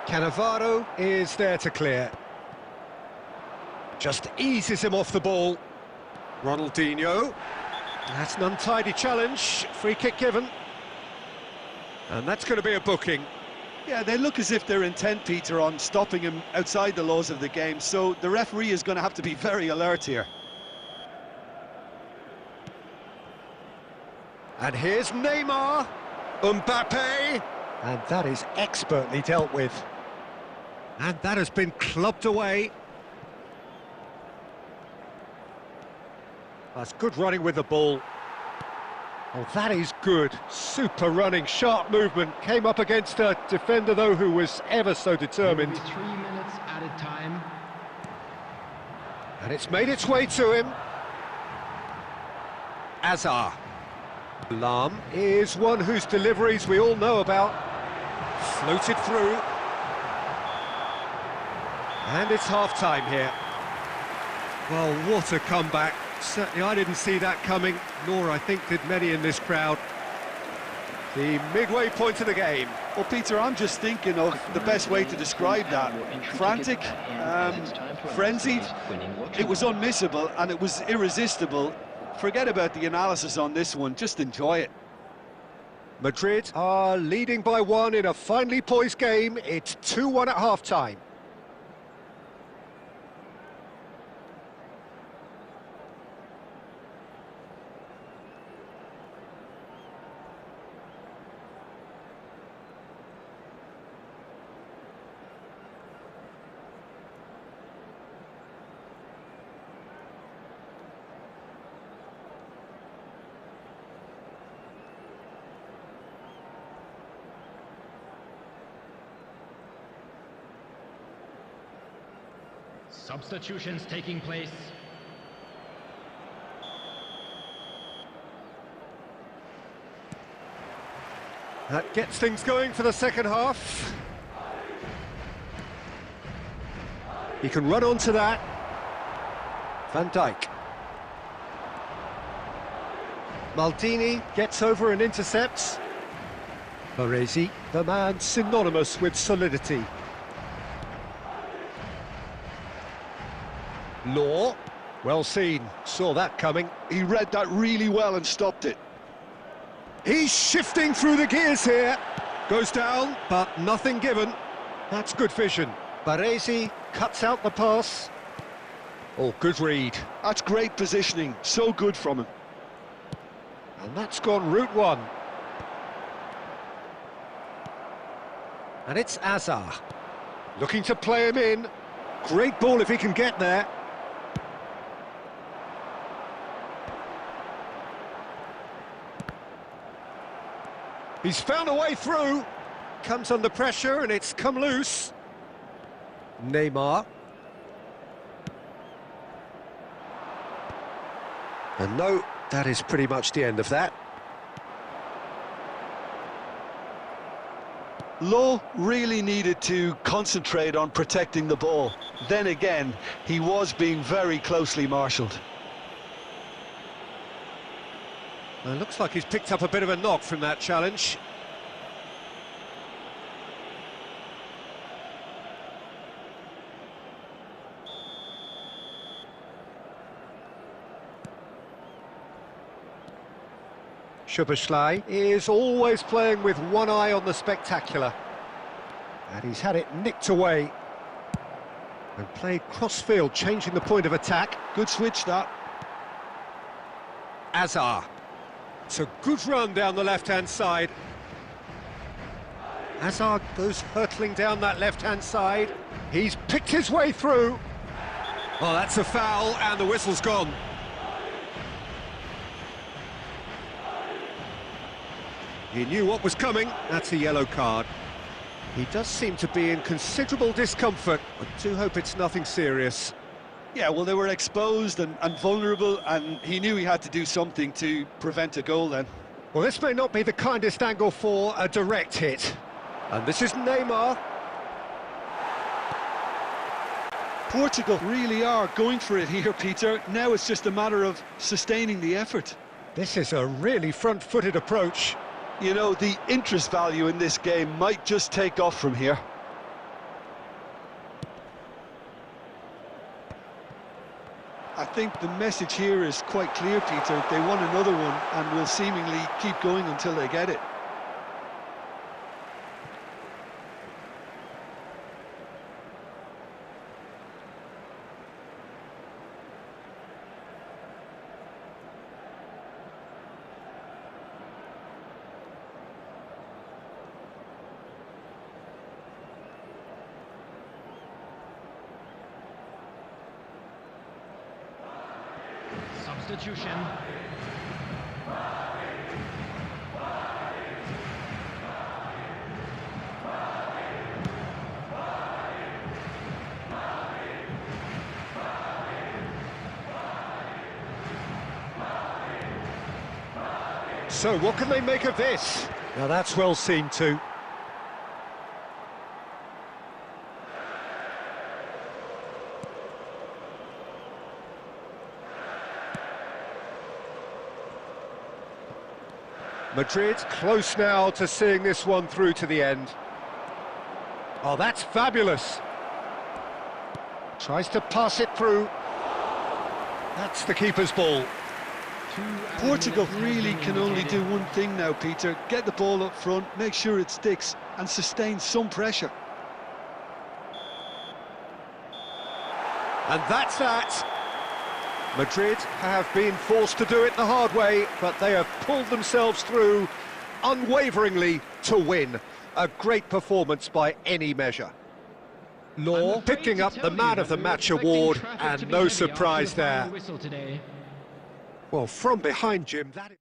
Speaker 1: Cannavaro is there to clear. Just eases him off the ball. Ronaldinho. That's an untidy challenge. Free kick given. And that's going to be a booking.
Speaker 2: Yeah, they look as if they're intent, Peter, on stopping him outside the laws of the game, so the referee is going to have to be very alert here.
Speaker 1: And here's Neymar, Mbappe, and that is expertly dealt with. And that has been clubbed away. That's good running with the ball. Oh, that is good. Super running, sharp movement. Came up against a defender, though, who was ever so determined.
Speaker 3: 3 minutes added time.
Speaker 1: And it's made its way to him. Azar. Lam is one whose deliveries we all know about. Floated through. And it's half-time here. Well, what a comeback. Certainly I didn't see that coming, nor I think did many in this crowd. The midway point of the game.
Speaker 2: Well, Peter, I'm just thinking of the best way to describe that. Frantic, frenzied. It was unmissable and it was irresistible. Forget about the analysis on this one, just enjoy it.
Speaker 1: Madrid are leading by 1 in a finely poised game. It's 2-1 at half-time.
Speaker 3: Substitutions taking place.
Speaker 1: That gets things going for the second half. He can run onto that. Van Dijk. Maldini gets over and intercepts. Baresi, the man synonymous with solidity. Law, well seen, saw that coming.
Speaker 2: He read that really well and stopped it.
Speaker 1: He's shifting through the gears here. Goes down, but nothing given. That's good vision. Baresi cuts out the pass. Oh, good read.
Speaker 2: That's great positioning, so good from him.
Speaker 1: And that's gone route 1. And it's Azar. Looking to play him in. Great ball if he can get there. He's found a way through. Comes under pressure and it's come loose. Neymar. And no, that is pretty much the end of that.
Speaker 2: Law really needed to concentrate on protecting the ball. Then again, he was being very closely marshalled.
Speaker 1: Well, it looks like he's picked up a bit of a knock from that challenge. Szoboszlai is always playing with one eye on the spectacular. And he's had it nicked away. And played cross-field, changing the point of attack.
Speaker 2: Good switch, that.
Speaker 1: Azar. It's a good run down the left-hand side. Azar goes hurtling down that left-hand side. He's picked his way through. Oh, that's a foul, and the whistle's gone. He knew what was coming. That's a yellow card. He does seem to be in considerable discomfort. I do hope it's nothing serious.
Speaker 2: Yeah, well, they were exposed and vulnerable, and he knew he had to do something to prevent a goal then.
Speaker 1: Well, this may not be the kindest angle for a direct hit. And this is Neymar.
Speaker 2: Portugal really are going for it here, Peter. Now it's just a matter of sustaining the effort.
Speaker 1: This is a really front-footed approach.
Speaker 2: You know, the interest value in this game might just take off from here. I think the message here is quite clear, Peter. They want another one and will seemingly keep going until they get it.
Speaker 3: substitution.
Speaker 1: So what can they make of this? Now that's well seen too. Madrid close now to seeing this one through to the end. Oh, that's fabulous. Tries to pass it through. That's the keeper's ball.
Speaker 2: Portugal really can only do one thing now, Peter. Get the ball up front, make sure it sticks, and sustain some pressure.
Speaker 1: And that's that. Madrid have been forced to do it the hard way, but they have pulled themselves through unwaveringly to win. A great performance by any measure. Law picking up the Man of the Match award, and no surprise there. Well, from behind, Jim, that is...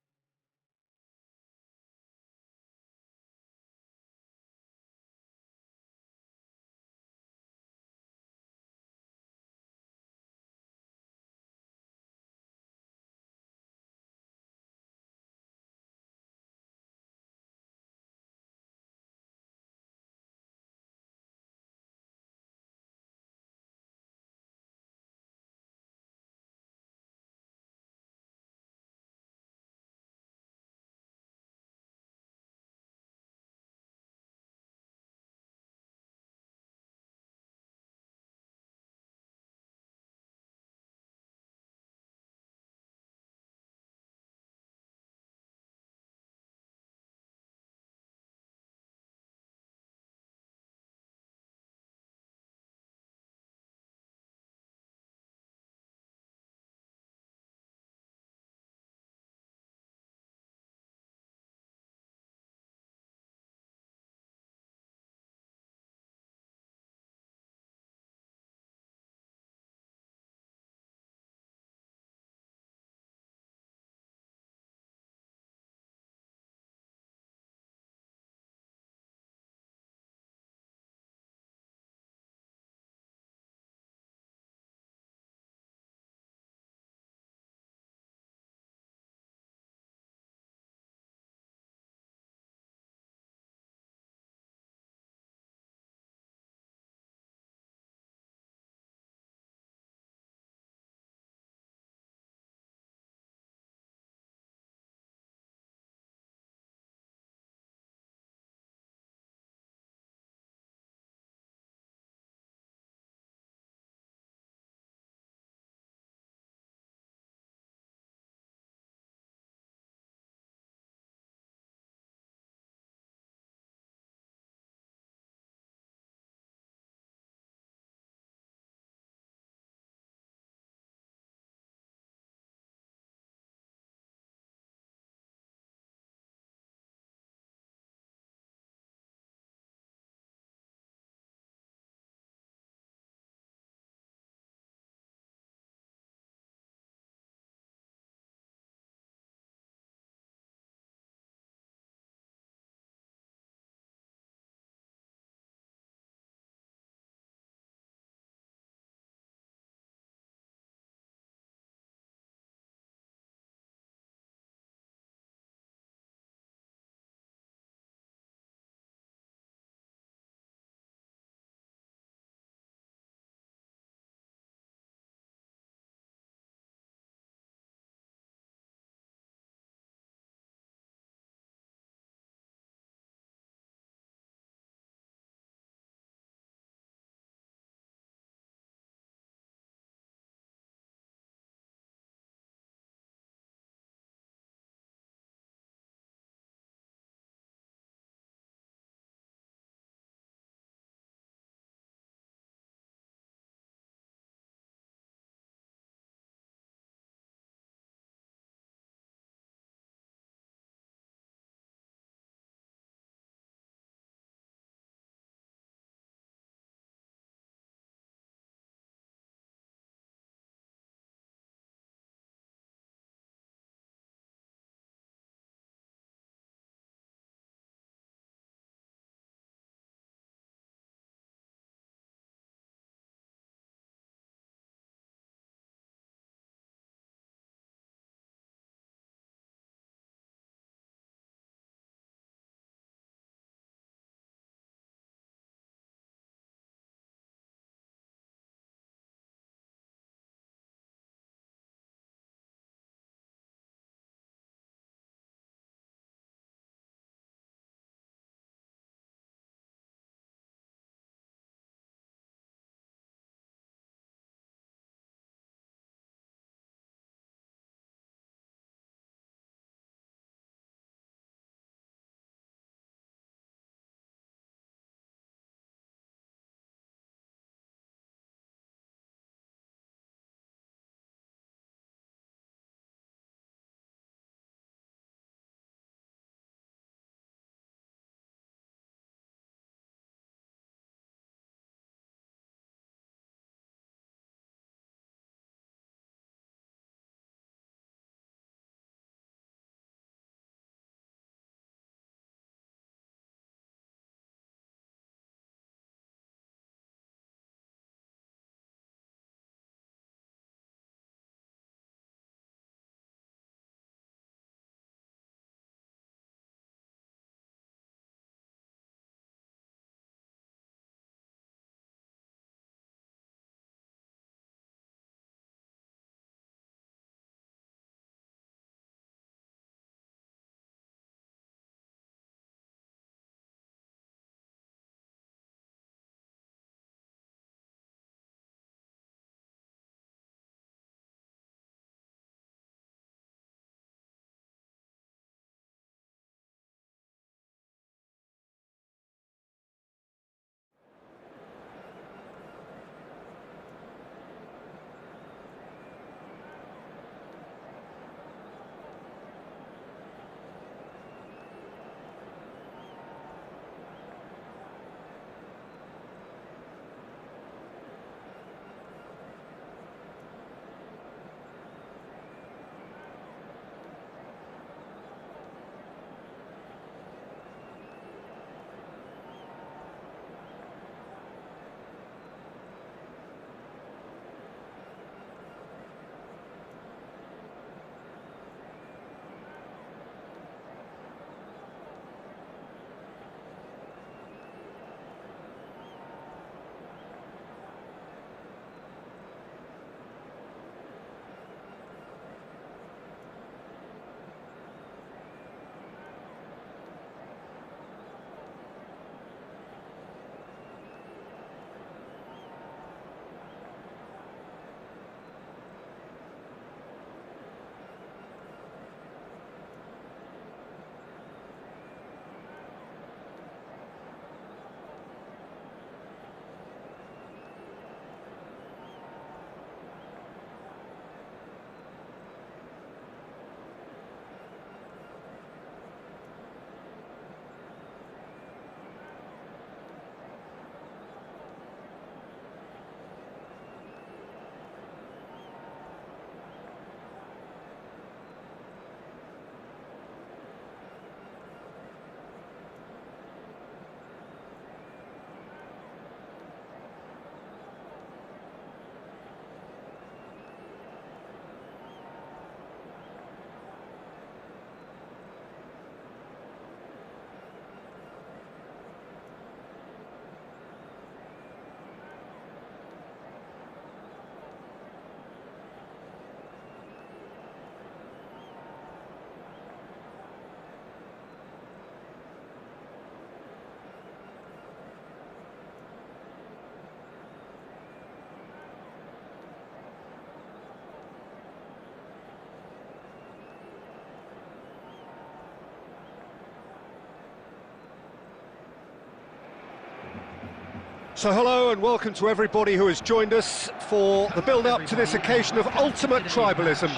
Speaker 1: So hello and welcome to everybody who has joined us for the build-up to this occasion of ultimate tribalism.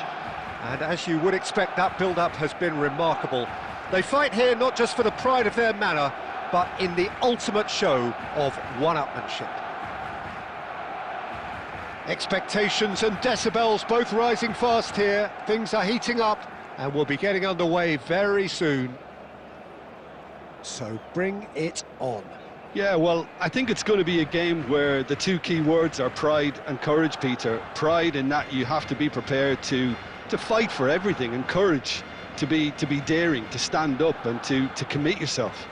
Speaker 1: And as you would expect, that build-up has been remarkable. They fight here not just for the pride of their manor, but in the ultimate show of one-upmanship. Expectations and decibels both rising fast here. Things are heating up and we'll be getting underway very soon. So bring it on.
Speaker 2: Yeah, well, I think it's going to be a game where the two key words are pride and courage, Peter. Pride in that you have to be prepared to fight for everything, and courage to be daring, to stand up and to commit yourself.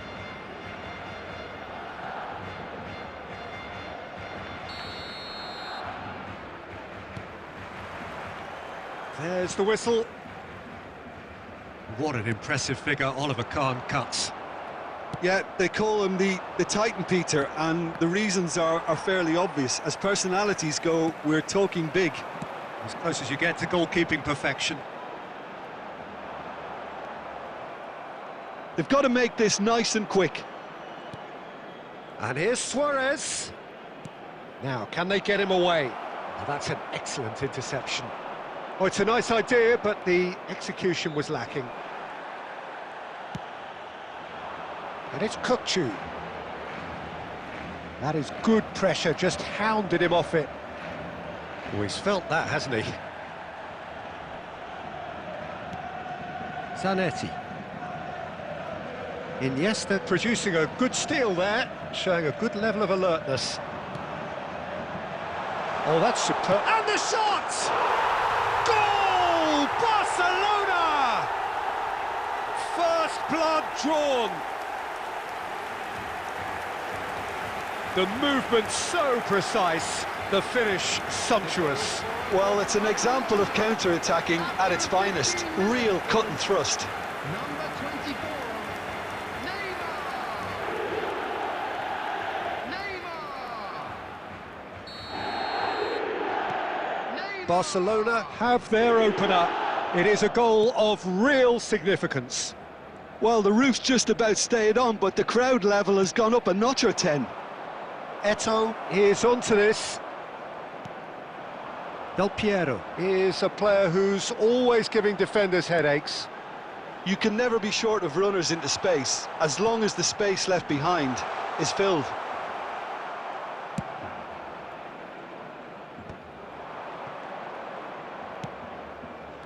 Speaker 1: There's the whistle. What an impressive figure Oliver Kahn cuts.
Speaker 2: Yeah, they call him the Titan, Peter, and the reasons are fairly obvious. As personalities go, we're talking big.
Speaker 1: As close as you get to goalkeeping perfection.
Speaker 2: They've got to make this nice and quick.
Speaker 1: And here's Suarez. Now, can they get him away? Oh, that's an excellent interception. Oh, it's a nice idea, but the execution was lacking. And it's Kukçu. That is good pressure, just hounded him off it. Oh, he's felt that, hasn't he? Zanetti. Iniesta producing a good steal there, showing a good level of alertness. Oh, that's superb. And the shot! Goal! Barcelona! First blood drawn. The movement so precise, the finish sumptuous.
Speaker 2: Well, it's an example of counter-attacking at its finest. Real cut and thrust.
Speaker 3: Number 24, Neymar!
Speaker 1: Barcelona have their opener. It is a goal of real significance.
Speaker 2: Well, the roof's just about stayed on, but the crowd level has gone up a notch or 10.
Speaker 1: Eto'o is onto this. Del Piero is a player who's always giving defenders headaches.
Speaker 2: You can never be short of runners into space, as long as the space left behind is filled.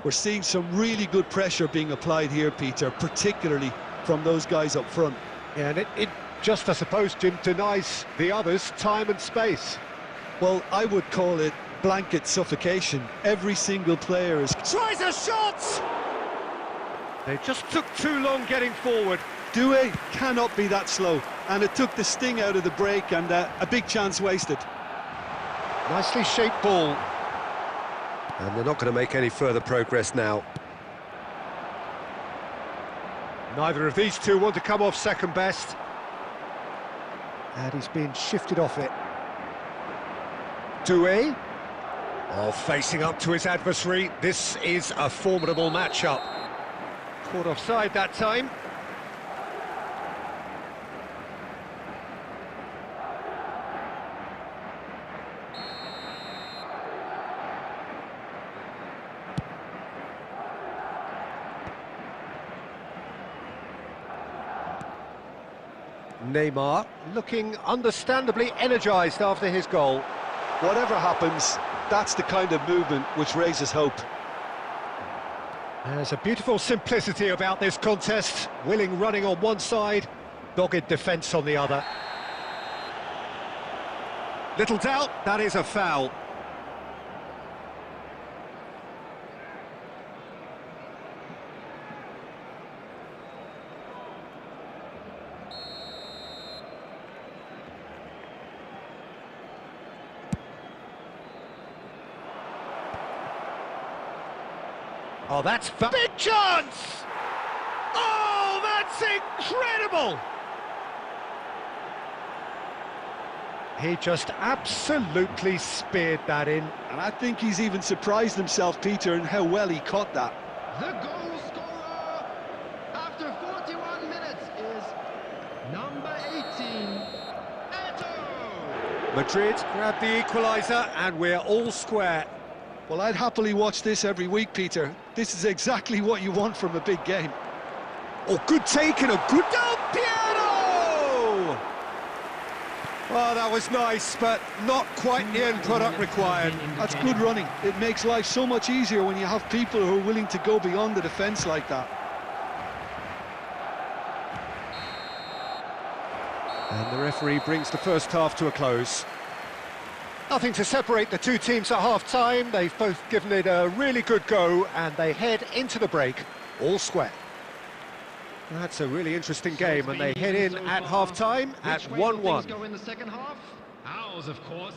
Speaker 2: We're seeing some really good pressure being applied here, Peter, particularly from those guys up front.
Speaker 1: Yeah, and it just, I suppose, Jim, denies the others time and space.
Speaker 2: Well, I would call it blanket suffocation. Every single player is...
Speaker 1: Tries a shot! They just took too long getting forward.
Speaker 2: Doué cannot be that slow, and it took the sting out of the break, and a big chance wasted.
Speaker 1: Nicely shaped ball. And they're not going to make any further progress now. Neither of these two want to come off second best. And he's being shifted off it. Doué. Oh, facing up to his adversary. This is a formidable matchup. Caught offside that time. Neymar looking understandably energised after his goal.
Speaker 2: Whatever happens, that's the kind of movement which raises hope.
Speaker 1: There's a beautiful simplicity about this contest. Willing running on one side, dogged defence on the other. Little doubt, that is a foul. Oh, that's big chance! Oh, that's incredible! He just absolutely speared that in.
Speaker 2: And I think he's even surprised himself, Peter, in how well he caught that.
Speaker 3: The goal scorer after 41 minutes is number 18, Eto'o.
Speaker 1: Madrid grab the equaliser and we're all square.
Speaker 2: Well, I'd happily watch this every week, Peter. This is exactly what you want from a big game.
Speaker 1: Oh, good take and a good... Del Piero! Well, that was nice, but not quite the end product required.
Speaker 2: That's good running. It makes life so much easier when you have people who are willing to go beyond the defence like that.
Speaker 1: And the referee brings the first half to a close. Nothing to separate the two teams at half-time. They've both given it a really good go, and they head into the break all square. That's a really interesting game, and they head in at half-time at 1-1.
Speaker 3: Go in the second half? Ours, of course.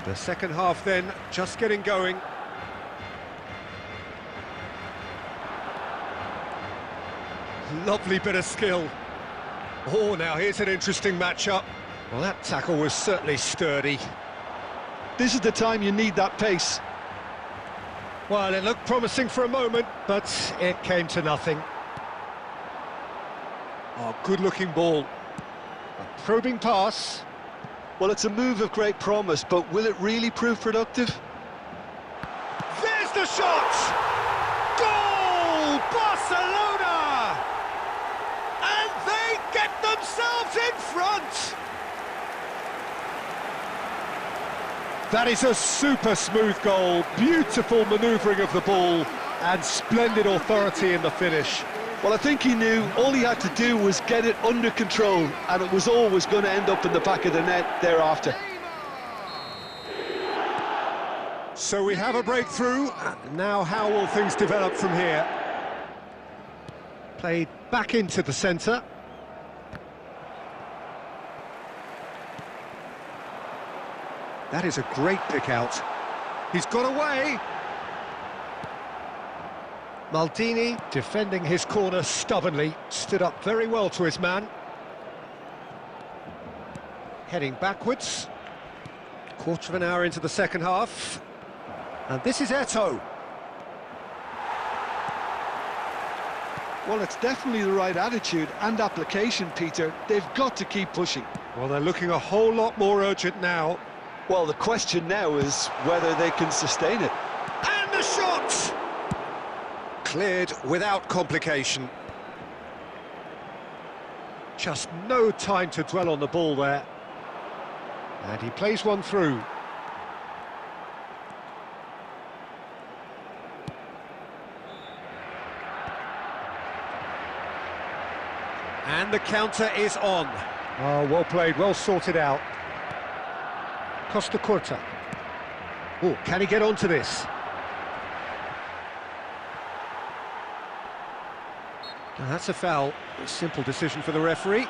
Speaker 1: The second half then, just getting going. Lovely bit of skill. Oh, now here's an interesting matchup. Well, that tackle was certainly sturdy.
Speaker 2: This is the time you need that pace.
Speaker 1: Well, it looked promising for a moment, but it came to nothing. Oh, good-looking ball. A probing pass.
Speaker 2: Well, it's a move of great promise, but will it really prove productive?
Speaker 1: There's the shot! Goal! Barcelona! And they get themselves in front! That is a super smooth goal, beautiful manoeuvring of the ball, and splendid authority in the finish.
Speaker 2: Well, I think he knew all he had to do was get it under control, and it was always going to end up in the back of the net thereafter.
Speaker 1: So we have a breakthrough. Now how will things develop from here? Played back into the centre. That is a great pick out. He's got away. Maldini, defending his corner stubbornly, stood up very well to his man. Heading backwards. Quarter of an hour into the second half. And this is Eto'o.
Speaker 2: Well, it's definitely the right attitude and application, Peter. They've got to keep pushing.
Speaker 1: Well, they're looking a whole lot more urgent now.
Speaker 2: Well, the question now is whether they can sustain it.
Speaker 1: And the shot! Cleared without complication. Just no time to dwell on the ball there. And he plays one through. And the counter is on. Oh, well played, well sorted out. Costa Curta. Oh, can he get onto this? Now, that's a foul. A simple decision for the referee.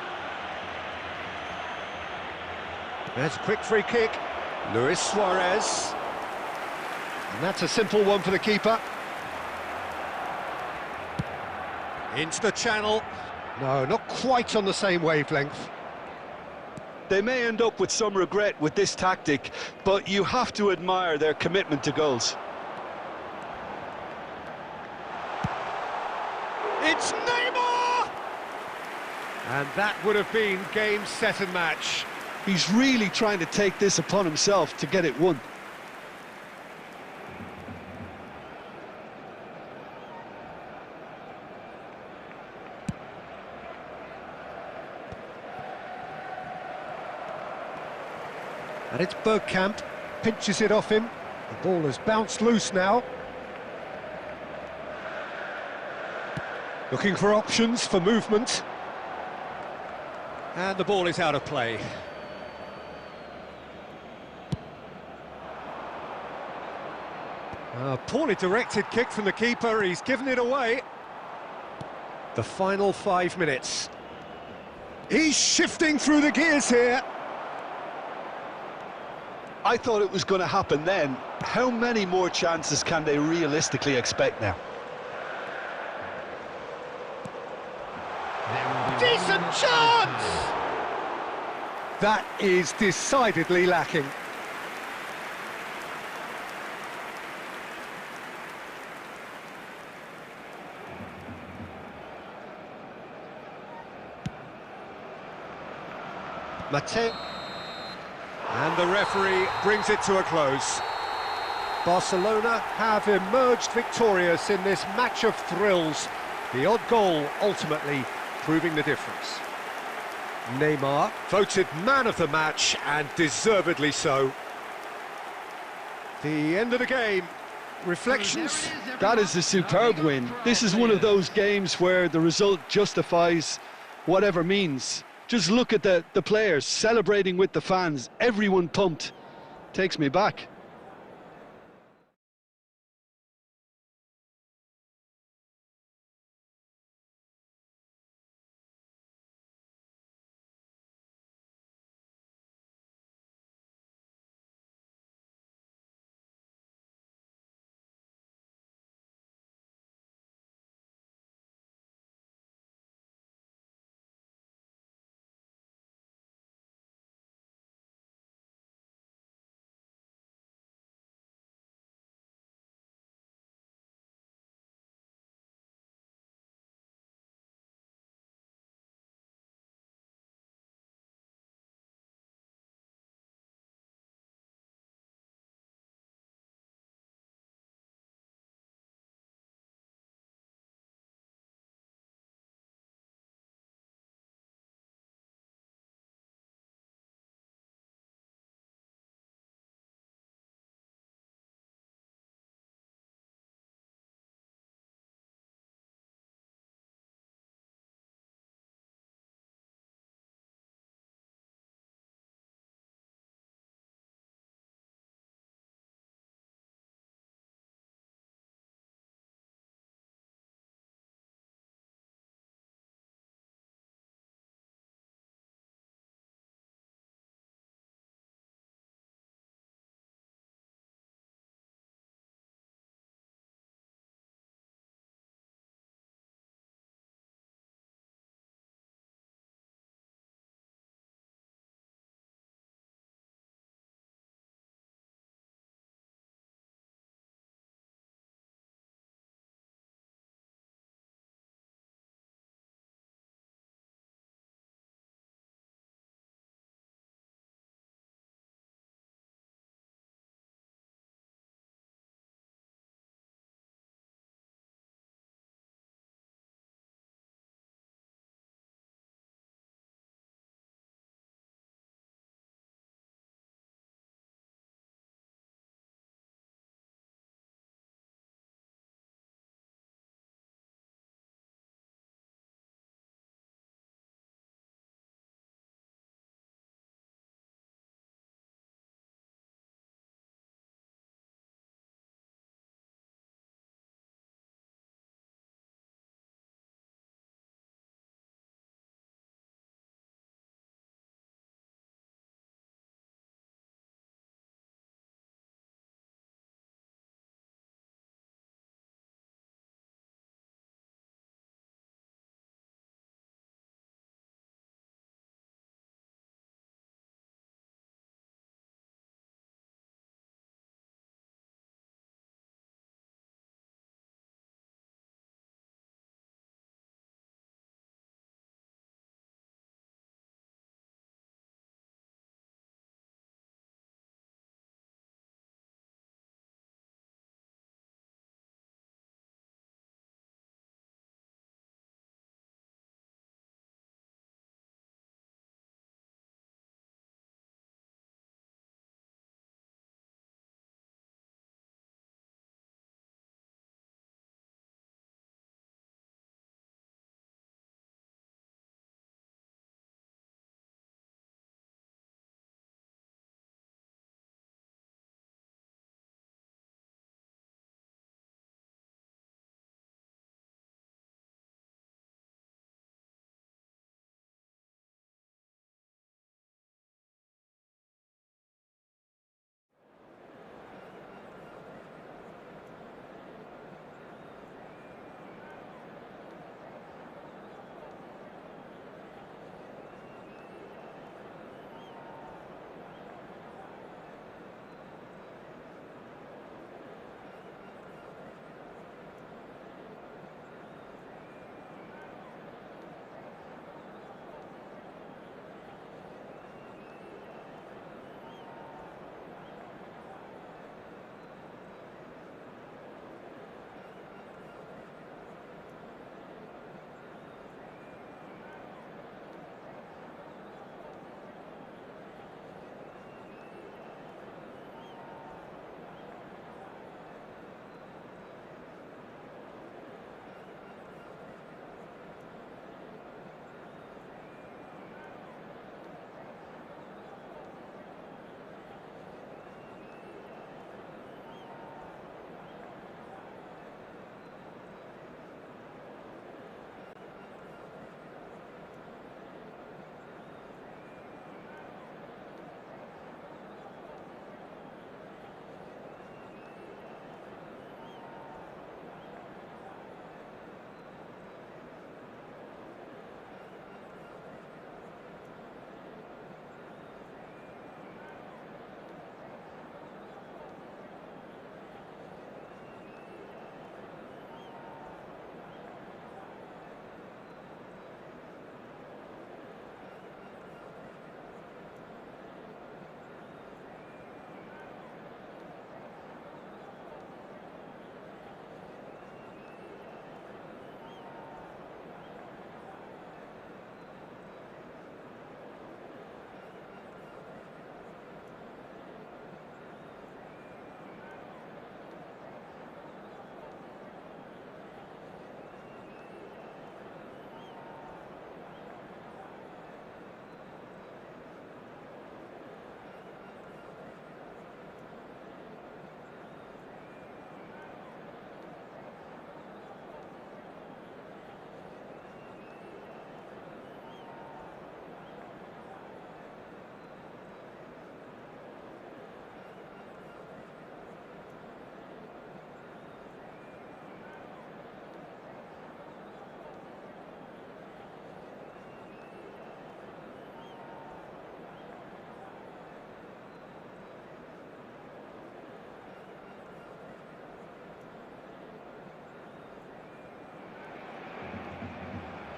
Speaker 1: There's a quick free kick. Luis Suarez. And that's a simple one for the keeper. Into the channel. No, not quite on the same wavelength.
Speaker 2: They may end up with some regret with this tactic, but you have to admire their commitment to goals.
Speaker 1: It's Neymar! And that would have been game, set and match.
Speaker 2: He's really trying to take this upon himself to get it won.
Speaker 1: And it's Bergkamp, pinches it off him. The ball has bounced loose now. Looking for options for movement. And the ball is out of play. A poorly directed kick from the keeper, he's given it away. The final 5 minutes. He's shifting through the gears here.
Speaker 2: I thought it was going to happen then. How many more chances can they realistically expect now?
Speaker 1: Decent chance! That is decidedly lacking. Mate. And the referee brings it to a close. Barcelona have emerged victorious in this match of thrills. The odd goal ultimately proving the difference. Neymar voted man of the match, and deservedly so. The end of the game. Reflections?
Speaker 2: That is a superb win. This is one of those games where the result justifies whatever means. Just look at the players celebrating with the fans. Everyone pumped. Takes me back.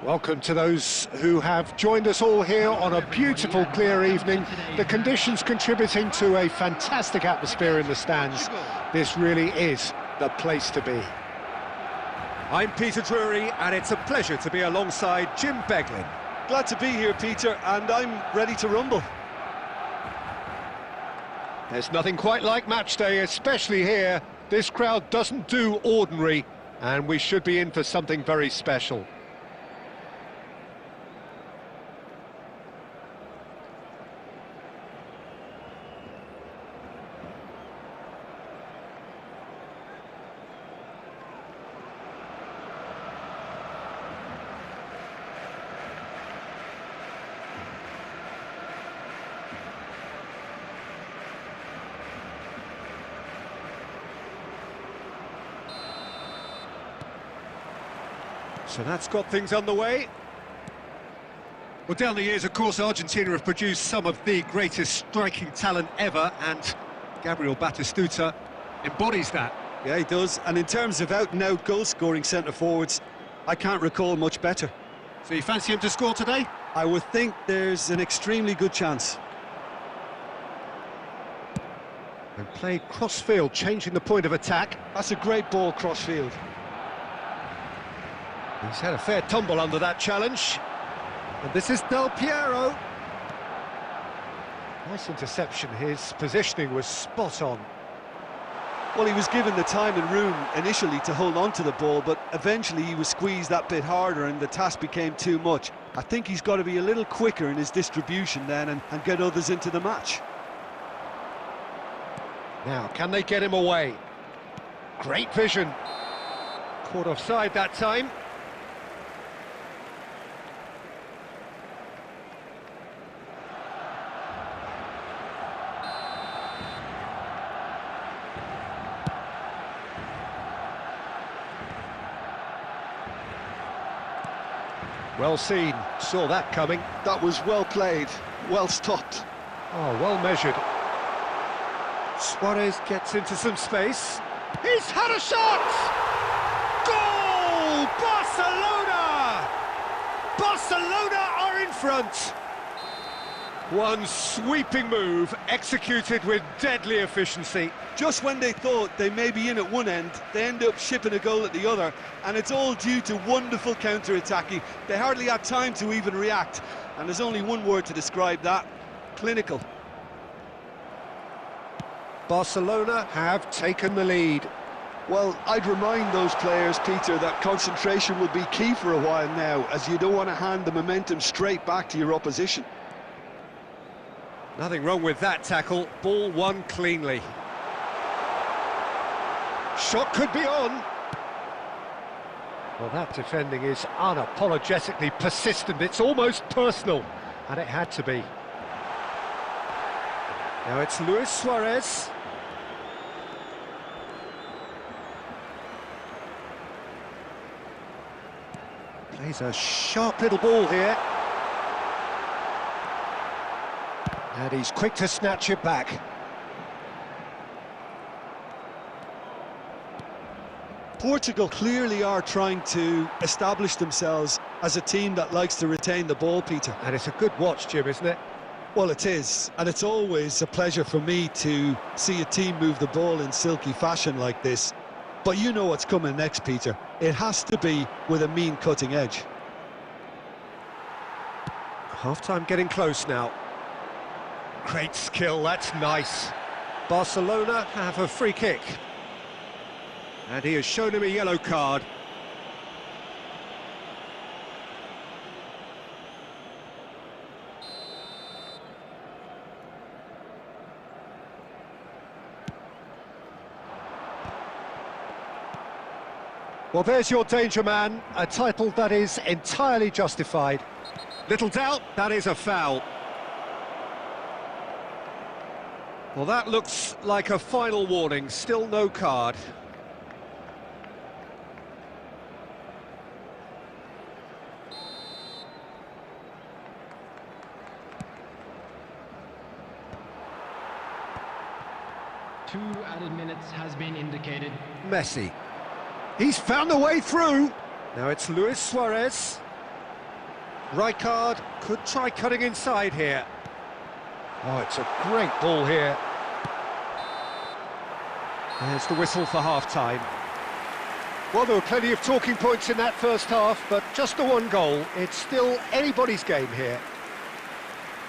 Speaker 1: Welcome to those who have joined us all here on a beautiful, clear evening. The conditions contributing to a fantastic atmosphere in the stands. This really is the place to be. I'm Peter Drury, and it's a pleasure to be alongside Jim Beglin.
Speaker 2: Glad to be here, Peter, and I'm ready to rumble.
Speaker 1: There's nothing quite like match day, especially here. This crowd doesn't do ordinary, and we should be in for something very special. So that's got things underway. Well, down the years, of course, Argentina have produced some of the greatest striking talent ever, and Gabriel Batistuta embodies that.
Speaker 2: Yeah, he does. And in terms of out-and-out goal-scoring centre-forwards, I can't recall much better.
Speaker 1: So you fancy him to score today?
Speaker 2: I would think there's an extremely good chance.
Speaker 1: And played cross-field, changing the point of attack.
Speaker 2: That's a great ball cross-field.
Speaker 1: He's had a fair tumble under that challenge. And this is Del Piero. Nice interception. His positioning was spot on.
Speaker 2: Well, he was given the time and room initially to hold on to the ball, but eventually he was squeezed that bit harder and the task became too much. I think he's got to be a little quicker in his distribution then and get others into the match.
Speaker 1: Now, can they get him away? Great vision. Caught offside that time. Well seen, saw that coming.
Speaker 2: That was well played, well stopped.
Speaker 1: Oh, well measured. Suarez gets into some space. He's had a shot! Goal! Barcelona! Barcelona are in front. One sweeping move, executed with deadly efficiency.
Speaker 2: Just when they thought they may be in at one end, they end up shipping a goal at the other, and it's all due to wonderful counter-attacking. They hardly had time to even react, and there's only one word to describe that: clinical.
Speaker 1: Barcelona have taken the lead.
Speaker 2: Well, I'd remind those players, Peter, that concentration will be key for a while now, as you don't want to hand the momentum straight back to your opposition.
Speaker 1: Nothing wrong with that tackle, ball won cleanly. Shot could be on. Well, that defending is unapologetically persistent, it's almost personal, and it had to be. Now it's Luis Suarez. Plays a sharp little ball here. And he's quick to snatch it back.
Speaker 2: Portugal clearly are trying to establish themselves as a team that likes to retain the ball, Peter.
Speaker 1: And it's a good watch, Jim, isn't it?
Speaker 2: Well, it is, and it's always a pleasure for me to see a team move the ball in silky fashion like this. But you know what's coming next, Peter. It has to be with a mean cutting edge.
Speaker 1: Half-time getting close now. Great skill, that's nice. Barcelona have a free kick. And he has shown him a yellow card. Well, there's your danger man, a title that is entirely justified. Little doubt, that is a foul. Well, that looks like a final warning, still no card.
Speaker 3: Two added minutes has been indicated.
Speaker 1: Messi. He's found a way through. Now it's Luis Suarez. Rijkaard could try cutting inside here. Oh, it's a great ball here. There's the whistle for half-time. Well, there were plenty of talking points in that first half, but just the one goal. It's still anybody's game here.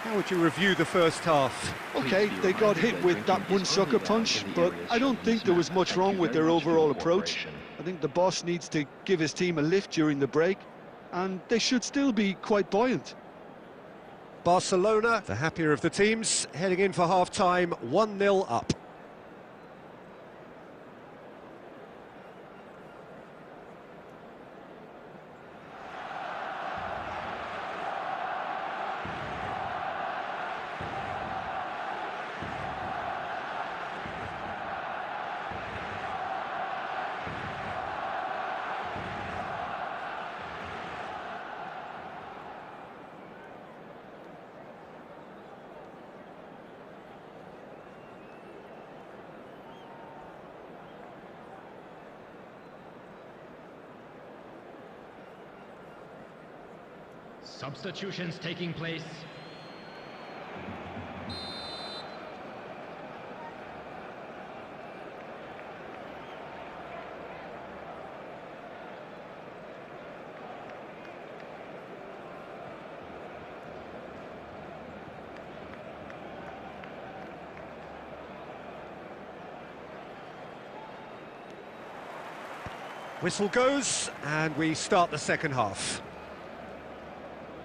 Speaker 1: How would you review the first half?
Speaker 2: Okay, they got hit with that one sucker punch, but I don't think there was much wrong with their overall approach. I think the boss needs to give his team a lift during the break, and they should still be quite buoyant.
Speaker 1: Barcelona, the happier of the teams, heading in for half-time, 1-0 up.
Speaker 3: Substitutions taking place.
Speaker 1: Whistle goes, and we start the second half.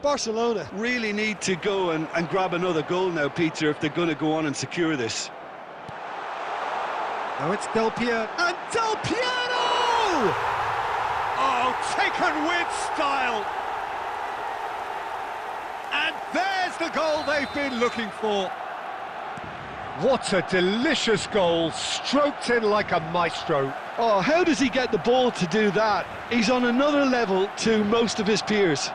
Speaker 2: Barcelona really need to go and grab another goal now, Peter, if they're going to go on and secure this.
Speaker 1: Now it's Del Piero, and Del Piero! Oh, taken with style! And there's the goal they've been looking for. What a delicious goal, stroked in like a maestro.
Speaker 2: Oh, how does he get the ball to do that? He's on another level to most of his peers.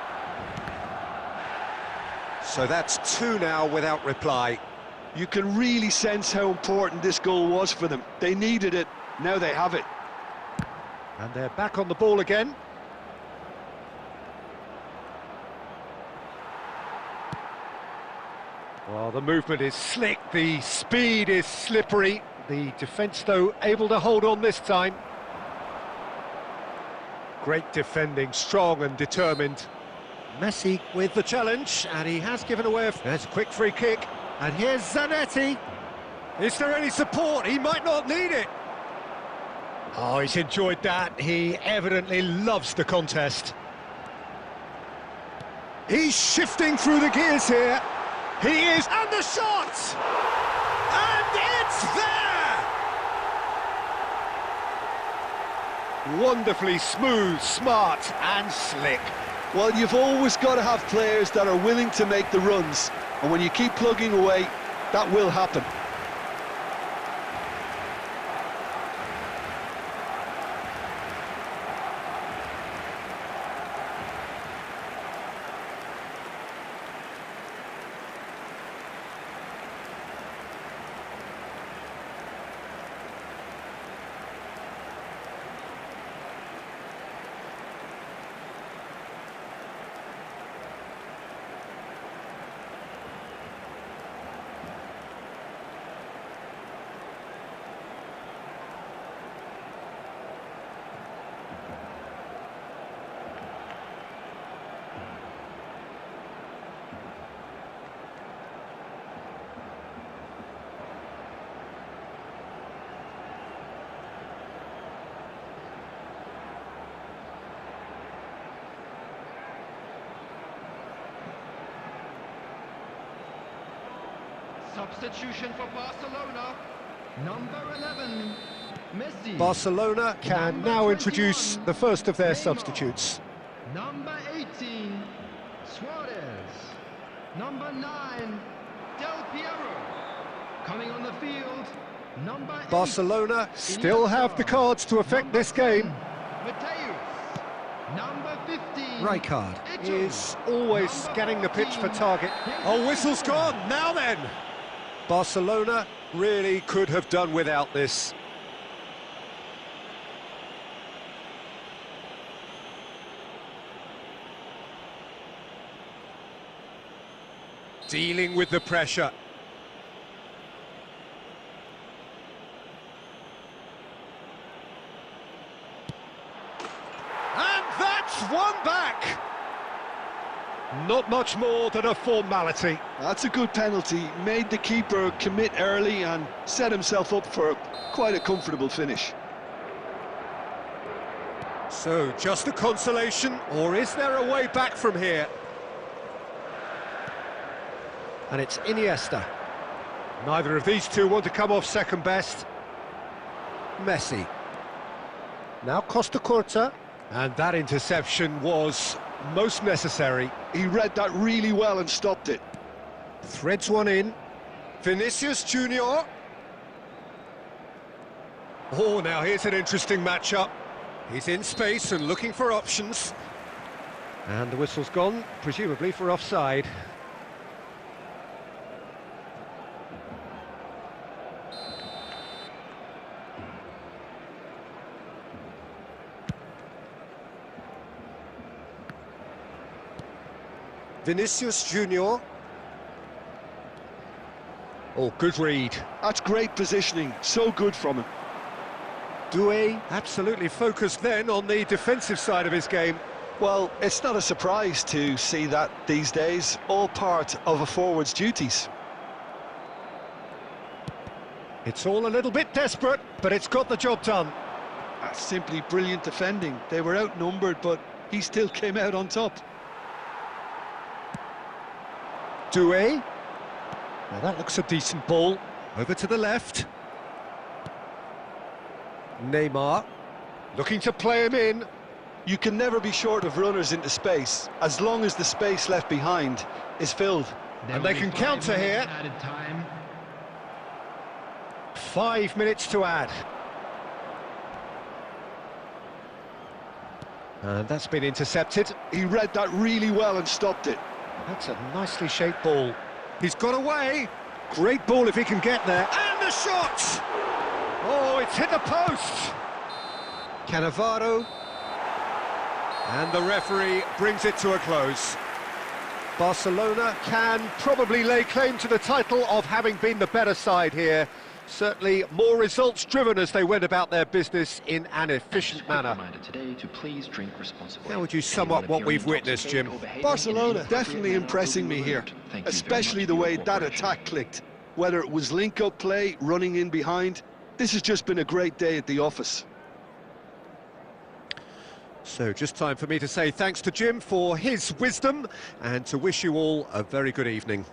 Speaker 1: So that's 2 now without reply.
Speaker 2: You can really sense how important this goal was for them. They needed it, now they have it.
Speaker 1: And they're back on the ball again. Well, the movement is slick, the speed is slippery. The defence, though, able to hold on this time. Great defending, strong and determined. Messi with the challenge, and he has given away there's a quick free kick, and here's Zanetti. Is there any support? He might not need it. Oh, he's enjoyed that. He evidently loves the contest. He's shifting through the gears here. He is, and the shot! And it's there! Wonderfully smooth, smart and slick.
Speaker 2: Well, you've always got to have players that are willing to make the runs, and when you keep plugging away, that will happen.
Speaker 3: Substitution for Barcelona. Number 11, Messi.
Speaker 1: Barcelona can
Speaker 3: Number
Speaker 1: now introduce
Speaker 3: 21,
Speaker 1: the first of their
Speaker 3: Neymar.
Speaker 1: substitutes.
Speaker 3: Number 18, Suarez. Number 9, Del Piero. Coming on the field, number 8,
Speaker 1: Barcelona still have the cards to affect this game.
Speaker 3: Mateus. Number 15,
Speaker 1: Rijkaard
Speaker 3: Ito.
Speaker 1: is always
Speaker 3: Number
Speaker 1: scanning the pitch for
Speaker 3: 14,
Speaker 1: target. Oh, whistle's gone, now then! Barcelona really could have done without this. dealing with the pressure. And that's one back! Not much more than a formality.
Speaker 2: That's a good penalty. Made the keeper commit early and set himself up for quite a comfortable finish.
Speaker 1: So, just a consolation, or is there a way back from here? And it's Iniesta. Neither of these two want to come off second best. Messi. Now Costa Curta. And that interception was most necessary.
Speaker 2: He read that really well and stopped it.
Speaker 1: Threads one in. Vinicius Junior. Oh, now here's an interesting matchup. He's in space and looking for options. And the whistle's gone, presumably for offside. Vinicius Junior. Oh, good read.
Speaker 2: That's great positioning, so good from him.
Speaker 1: Doué absolutely focused then on the defensive side of his game.
Speaker 2: Well, it's not a surprise to see that these days, all part of a forward's duties.
Speaker 1: It's all a little bit desperate, but it's got the job done.
Speaker 2: That's simply brilliant defending. They were outnumbered, but he still came out on top.
Speaker 1: Doué. Now that looks a decent ball. Over to the left. Neymar. Looking to play him in.
Speaker 2: You can never be short of runners into space, as long as the space left behind is filled.
Speaker 3: There
Speaker 1: And
Speaker 3: will
Speaker 1: they
Speaker 3: be
Speaker 1: can
Speaker 3: 5
Speaker 1: counter
Speaker 3: minutes
Speaker 1: here.
Speaker 3: Added time.
Speaker 1: 5 minutes to add. And that's been intercepted.
Speaker 2: He read that really well and stopped it.
Speaker 1: That's a nicely shaped ball. He's got away. Great ball if he can get there. And the shot! Oh, it's hit the post. Cannavaro. And the referee brings it to a close. Barcelona can probably lay claim to the title of having been the better side here. Certainly more results-driven as they went about their business in an efficient manner.
Speaker 4: Today to please drink responsibly.
Speaker 1: How would you sum up what we've witnessed, Jim?
Speaker 2: Barcelona definitely impressing me here, especially the way that attack clicked. Whether it was link-up play, running in behind, this has just been a great day at the office.
Speaker 1: So just time for me to say thanks to Jim for his wisdom and to wish you all a very good evening.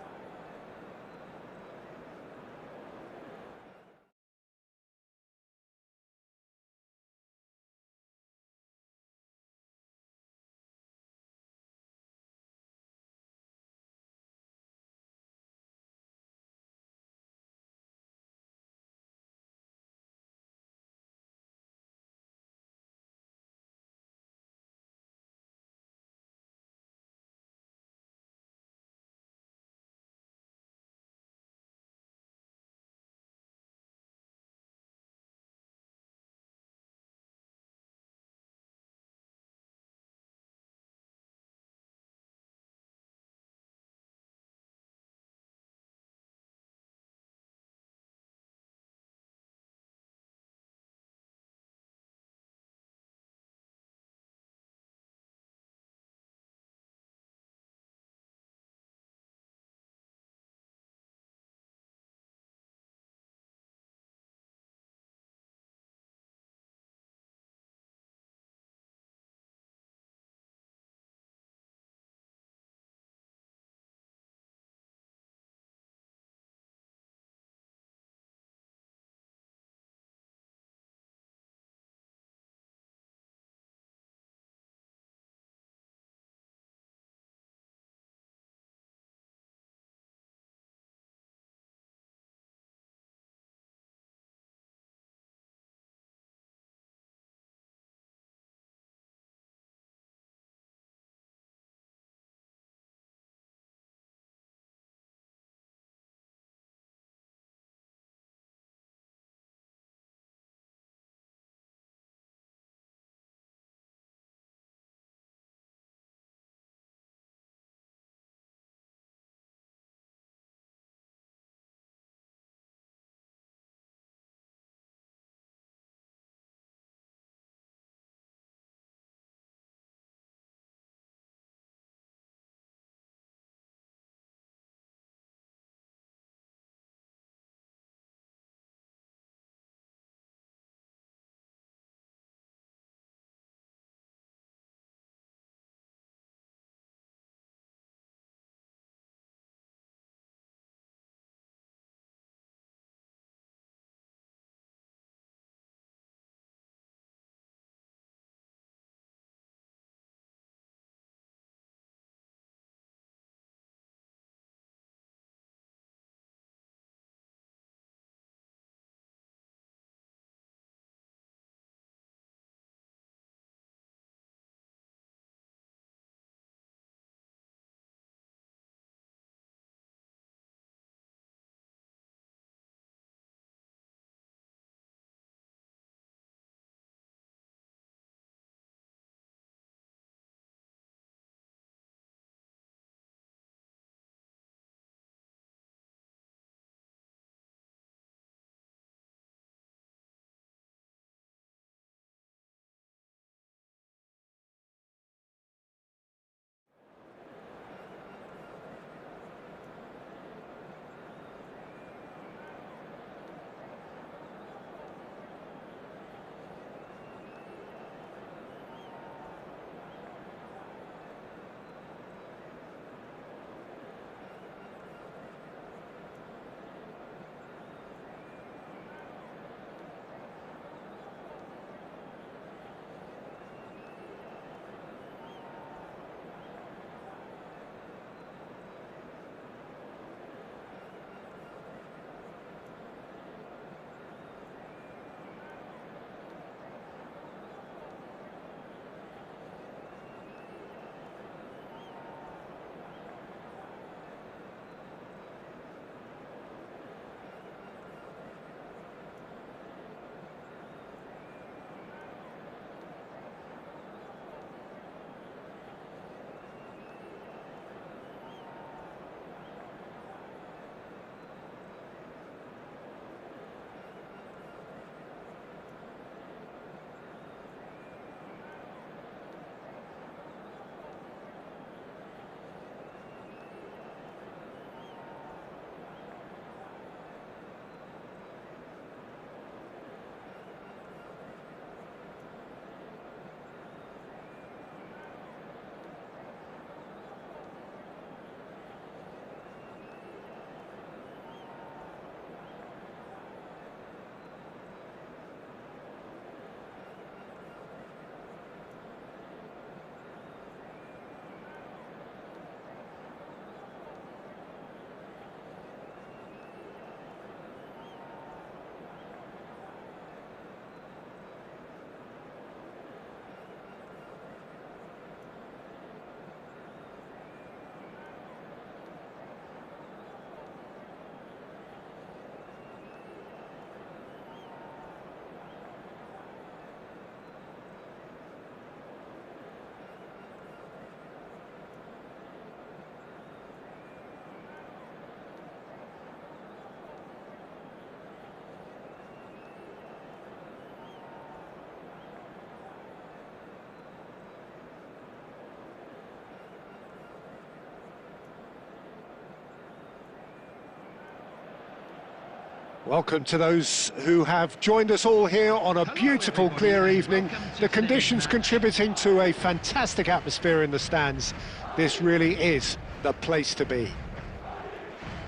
Speaker 1: Welcome to those who have joined us all here on a beautiful, clear evening. The conditions contributing to a fantastic atmosphere in the stands. This really is the place to be.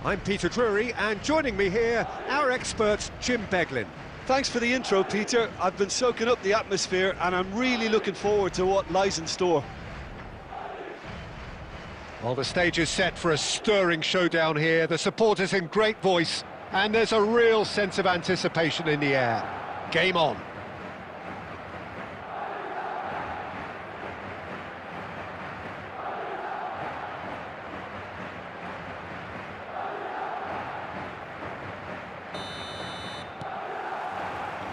Speaker 1: I'm Peter Drury, and joining me here, our expert, Jim Beglin.
Speaker 2: Thanks for the intro, Peter. I've been soaking up the atmosphere and I'm really looking forward to what lies in store.
Speaker 1: Well, the stage is set for a stirring showdown here. The supporters in great voice, and there's a real sense of anticipation in the air. Game on.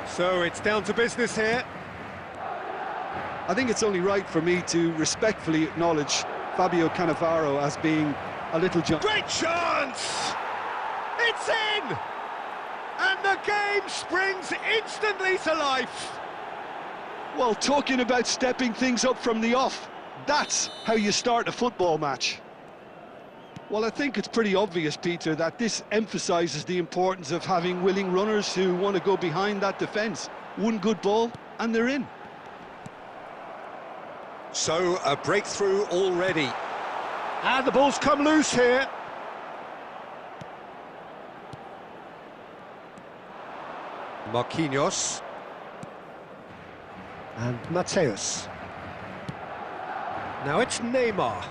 Speaker 1: So it's down to business here.
Speaker 2: I think it's only right for me to respectfully acknowledge Fabio Cannavaro as being a little jump.
Speaker 1: Great chance! It's in! And the game springs instantly to life.
Speaker 2: Well, talking about stepping things up from the off, that's how you start a football match. Well, I think it's pretty obvious, Peter, that this emphasises the importance of having willing runners who want to go behind that defence. One good ball, and they're in.
Speaker 1: So, a breakthrough already. And the ball's come loose here. Marquinhos. And Mateus. Now it's Neymar.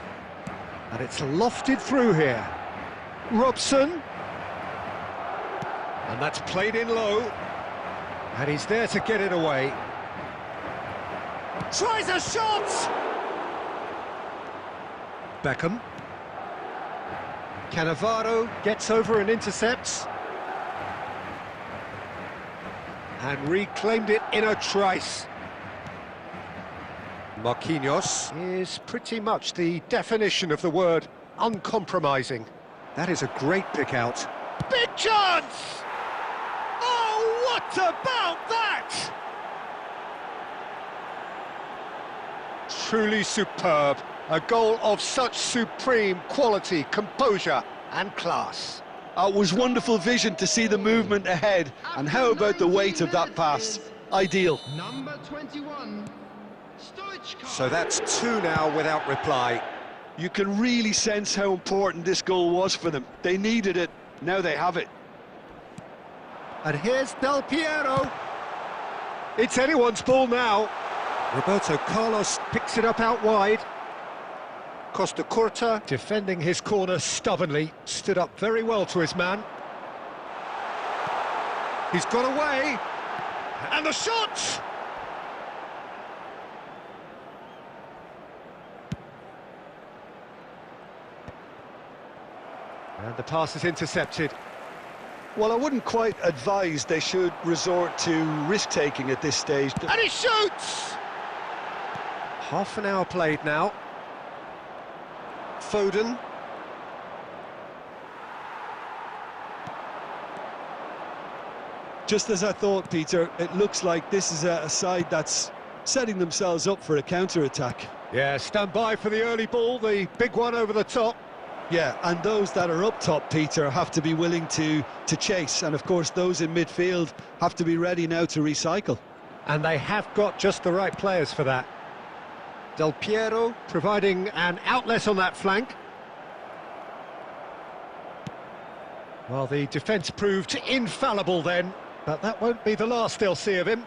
Speaker 1: And it's lofted through here. Robson. And that's played in low. And he's there to get it away. Tries a shot! Beckham. Cannavaro gets over and intercepts. And reclaimed it in a trice. Marquinhos is pretty much the definition of the word uncompromising. That is a great pick out. Big chance! Oh, what about that? Truly superb. A goal of such supreme quality, composure and class.
Speaker 2: It was wonderful vision to see the movement ahead, and how about the weight of that pass? Ideal.
Speaker 3: Number 21, Stoichkov.
Speaker 1: So that's two now without reply.
Speaker 2: You can really sense how important this goal was for them. They needed it, now they have it.
Speaker 1: And here's Del Piero. It's anyone's ball now. Roberto Carlos picks it up out wide. Costa Curta, defending his corner stubbornly, stood up very well to his man. He's got away. And the shot! And the pass is intercepted.
Speaker 2: Well, I wouldn't quite advise they should resort to risk-taking at this stage.
Speaker 1: And he shoots! Half an hour played now. Foden.
Speaker 2: Just as I thought, Peter, it looks like this is a side that's setting themselves up for a counter-attack.
Speaker 1: Yeah, stand by for the early ball, the big one over the top.
Speaker 2: Yeah, and those that are up top, Peter, have to be willing to chase. And, of course, those in midfield have to be ready now to recycle.
Speaker 1: And they have got just the right players for that. Del Piero providing an outlet on that flank. Well, the defence proved infallible then, but that won't be the last they'll see of him.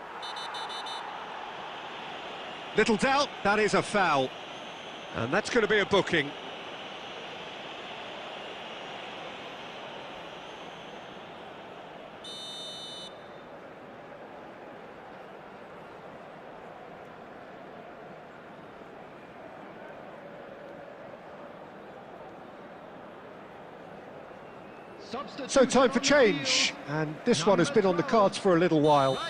Speaker 1: Little doubt, that is a foul. And that's going to be a booking. So time for change, and this one has been on the cards for a little while.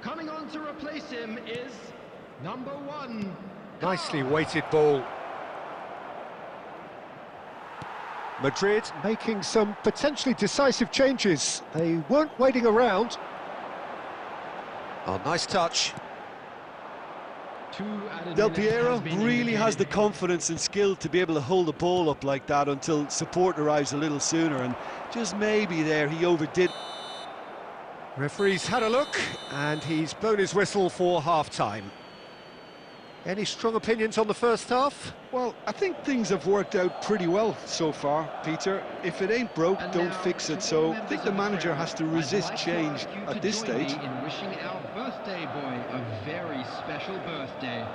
Speaker 3: Coming on to replace him is number 1.
Speaker 1: Nicely weighted ball. Madrid making some potentially decisive changes. They weren't waiting around. Oh, nice touch.
Speaker 2: Del Piero really has the confidence and skill to be able to hold the ball up like that until support arrives a little sooner, and just maybe there he overdid.
Speaker 1: Referee's had a look, and he's blown his whistle for half-time. Any strong opinions on the first half?
Speaker 2: Well, I think things have worked out pretty well so far, Peter. If it ain't broke,
Speaker 3: And
Speaker 2: don't
Speaker 3: now,
Speaker 2: fix it.
Speaker 3: to
Speaker 2: So
Speaker 3: all
Speaker 2: I
Speaker 3: members
Speaker 2: think
Speaker 3: of
Speaker 2: the manager
Speaker 3: crowd,
Speaker 2: has to
Speaker 3: I'd
Speaker 2: resist
Speaker 3: like to
Speaker 2: change
Speaker 3: ask you
Speaker 2: at
Speaker 3: to
Speaker 2: this
Speaker 3: join me
Speaker 2: stage.
Speaker 3: in wishing our birthday boy a very special birthday.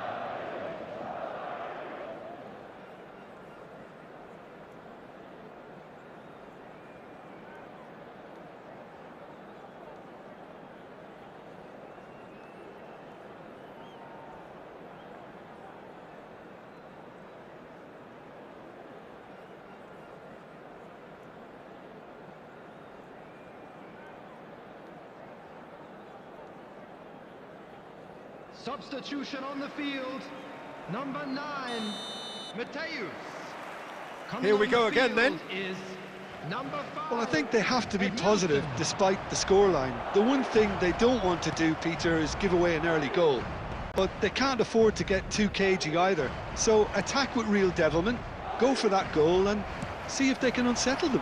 Speaker 3: Substitution on the field, number 9, Mateus. Coming
Speaker 1: Here we
Speaker 3: on
Speaker 1: go
Speaker 3: the
Speaker 1: again,
Speaker 3: field
Speaker 1: then.
Speaker 3: Is number 5.
Speaker 2: Well, I think they have to be
Speaker 3: Edmondson.
Speaker 2: positive despite the scoreline. The one thing they don't want to do, Peter, is give away an early goal. But they can't afford to get too cagey either. So attack with real devilment, go for that goal and see if they can unsettle them.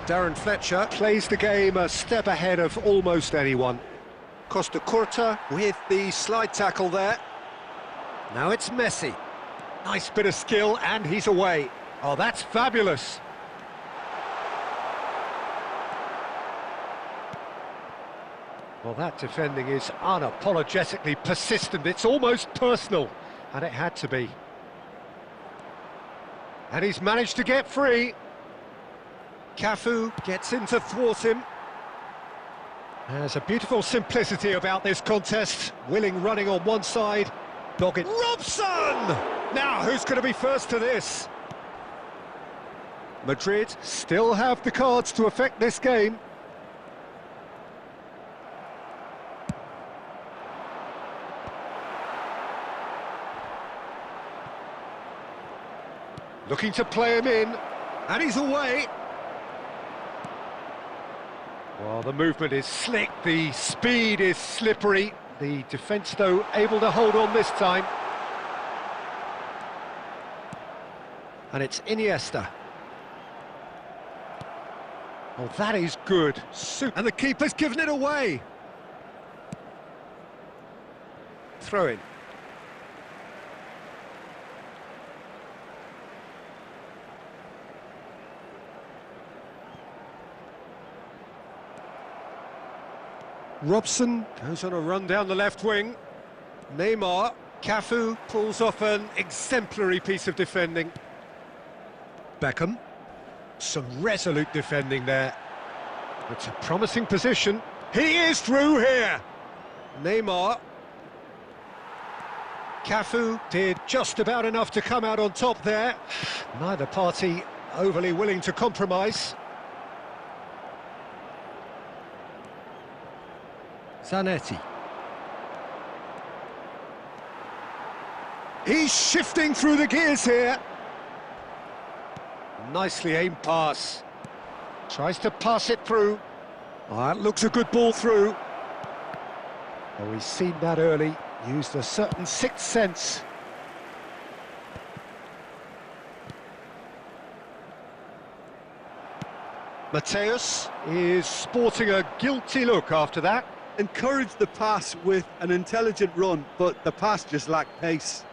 Speaker 1: Darren Fletcher plays the game a step ahead of almost anyone. Costa Curta with the slide tackle there. Now it's Messi. Nice bit of skill, and he's away. Oh, that's fabulous. Well, that defending is unapologetically persistent. It's almost personal, and it had to be. And he's managed to get free. Cafu gets in to thwart him. There's a beautiful simplicity about this contest. Willing running on one side, dogged. Robson! Now, who's going to be first to this? Madrid still have the cards to affect this game. Looking to play him in, and he's away. Well, the movement is slick, the speed is slippery. The defence, though, able to hold on this time. And it's Iniesta. Oh, that is good. And the keeper's given it away. Throw in. Robson goes on a run down the left wing. Neymar, Cafu pulls off an exemplary piece of defending. Beckham, some resolute defending there. It's a promising position. He is through here. Neymar. Cafu did just about enough to come out on top there. Neither party overly willing to compromise. Zanetti. He's shifting through the gears here. Nicely aimed pass. Tries to pass it through. Oh, that looks a good ball through. Oh, he's seen that early. Used a certain sixth sense. Mateus is sporting a guilty look after that.
Speaker 2: Encouraged the pass with an intelligent run, but the pass just lacked pace.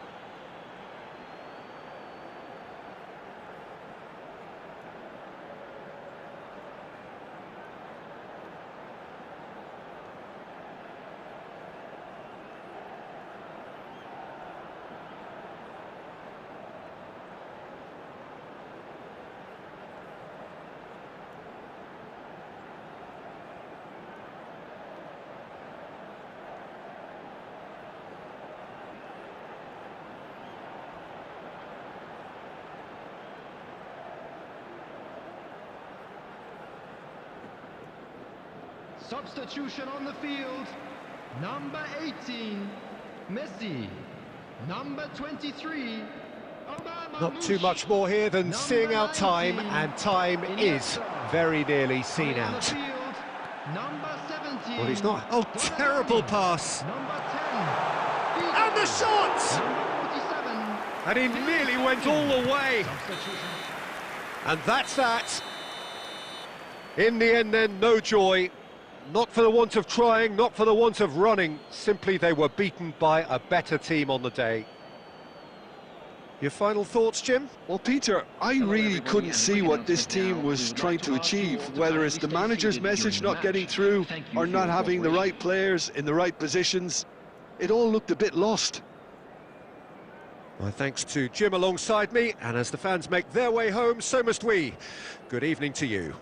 Speaker 3: Substitution on the field, number 18, Messi, number 23,
Speaker 1: Not too much more here than seeing out time, and time is very nearly seen out.
Speaker 3: Number 17,
Speaker 1: Well, he's not. Oh, terrible pass.
Speaker 3: number 10,
Speaker 1: And the shot!
Speaker 3: number 47,
Speaker 1: And he nearly went all the way.
Speaker 3: substitution.
Speaker 1: And that's that. In the end then, no joy. Not for the want of trying, not for the want of running. Simply they were beaten by a better team on the day. Your final thoughts, Jim?
Speaker 2: Well, Peter, I really couldn't see what this team was trying to achieve, whether it's the manager's message not getting through or not having the right players in the right positions. It all looked a bit lost.
Speaker 1: My thanks to Jim alongside me, and as the fans make their way home, so must we. Good evening to you.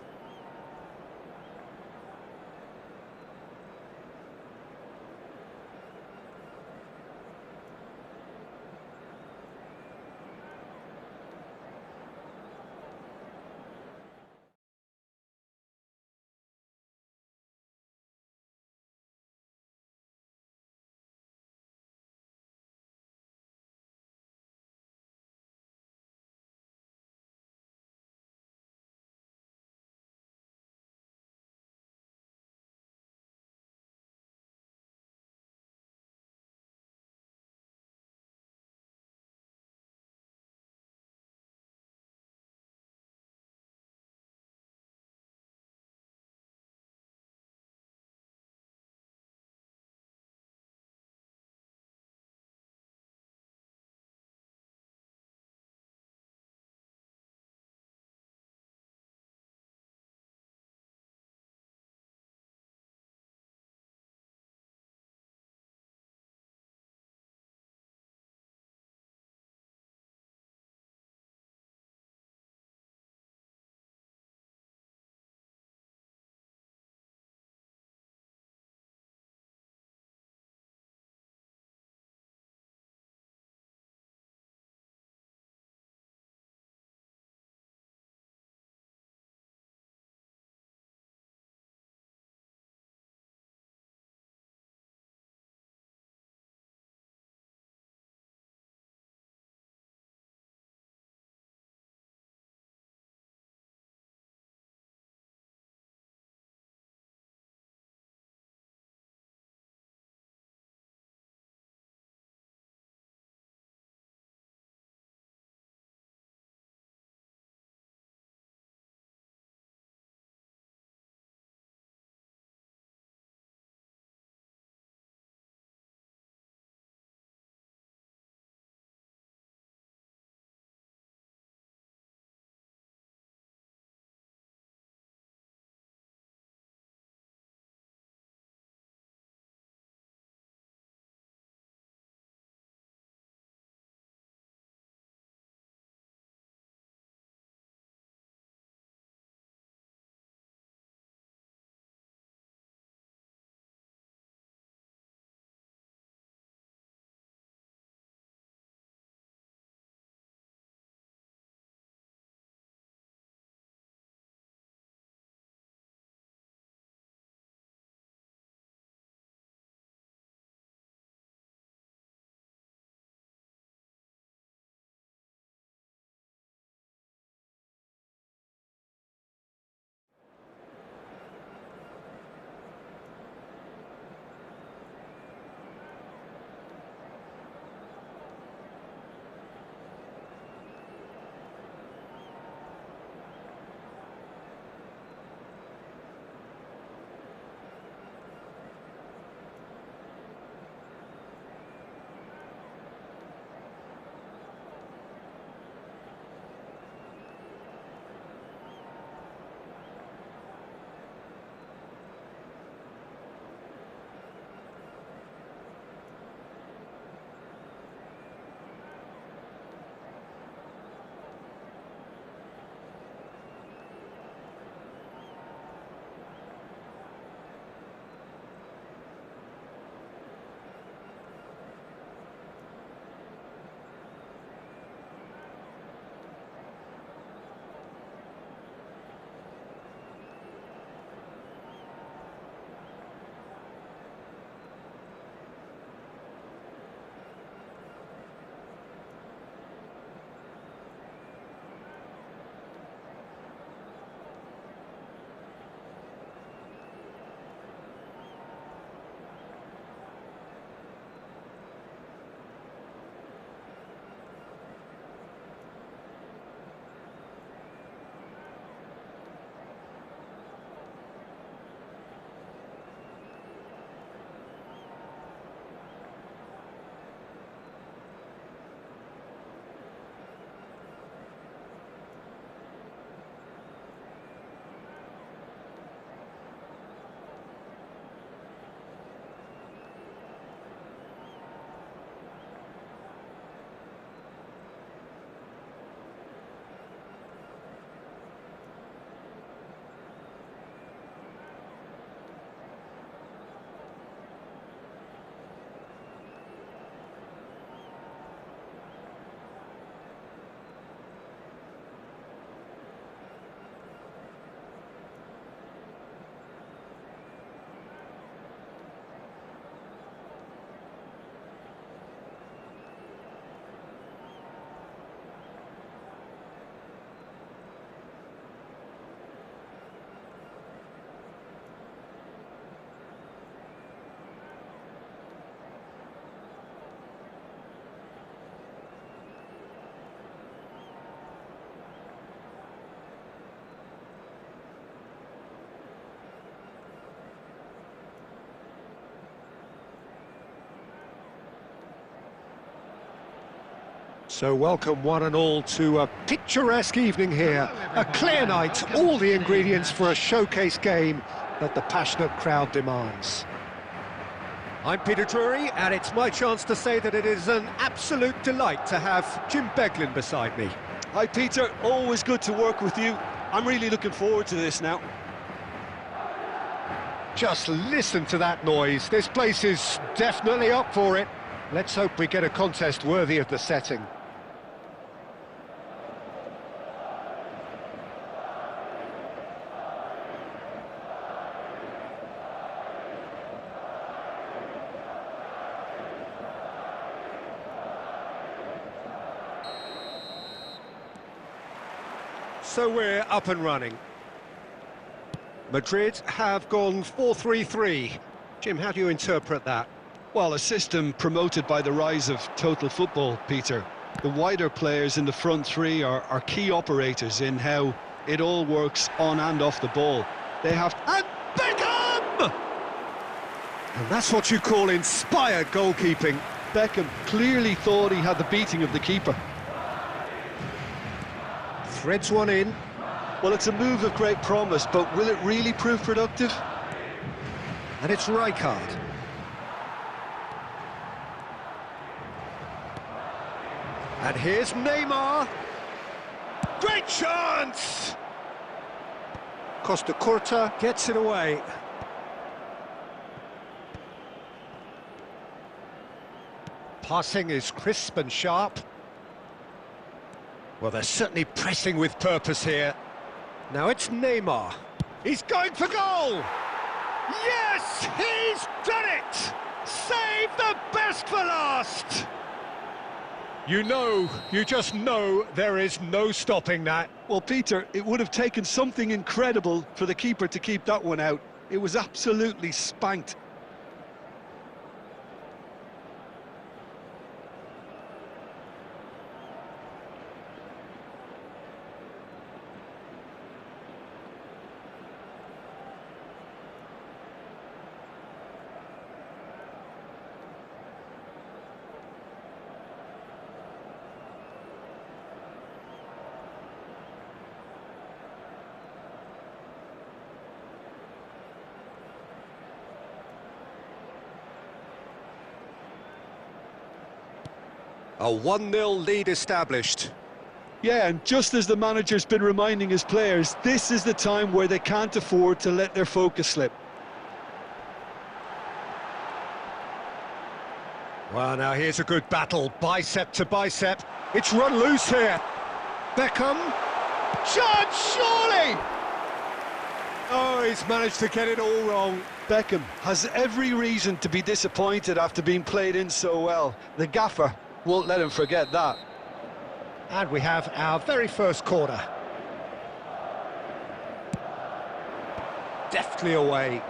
Speaker 1: So welcome one and all to a picturesque evening here. A clear night, all the ingredients for a showcase game that the passionate crowd demands. I'm Peter Drury, and it's my chance to say that it is an absolute delight to have Jim Beglin beside me.
Speaker 2: Hi Peter, always good to work with you. I'm really looking forward to this now.
Speaker 1: Just listen to that noise. This place is definitely up for it. Let's hope we get a contest worthy of the setting. So we're up and running. Madrid have gone 4-3-3. Jim, how do you interpret that?
Speaker 2: Well, a system promoted by the rise of total football, Peter. The wider players in the front three are key operators in how it all works on and off the ball. They have...
Speaker 1: And Beckham! And that's what you call inspired goalkeeping.
Speaker 2: Beckham clearly thought he had the beating of the keeper.
Speaker 1: Threads one in.
Speaker 2: Well, it's a move of great promise, but will it really prove productive?
Speaker 1: And it's Rijkaard. And here's Neymar. Great chance! Costa Curta gets it away. Passing is crisp and sharp. Well, they're certainly pressing with purpose here. Now it's Neymar. He's going for goal! Yes, he's done it! Save the best for last! You just know there is no stopping that.
Speaker 2: Well, Peter, it would have taken something incredible for the keeper to keep that one out. It was absolutely spanked.
Speaker 1: A 1-0 lead established.
Speaker 2: Yeah, and just as the manager's been reminding his players, this is the time where they can't afford to let their focus slip.
Speaker 1: Well, now here's a good battle, bicep to bicep. It's run loose here. Beckham. Chance, surely! Oh, he's managed to get it all wrong.
Speaker 2: Beckham has every reason to be disappointed after being played in so well. The gaffer won't let him forget that.
Speaker 1: And we have our very first corner. Deftly away.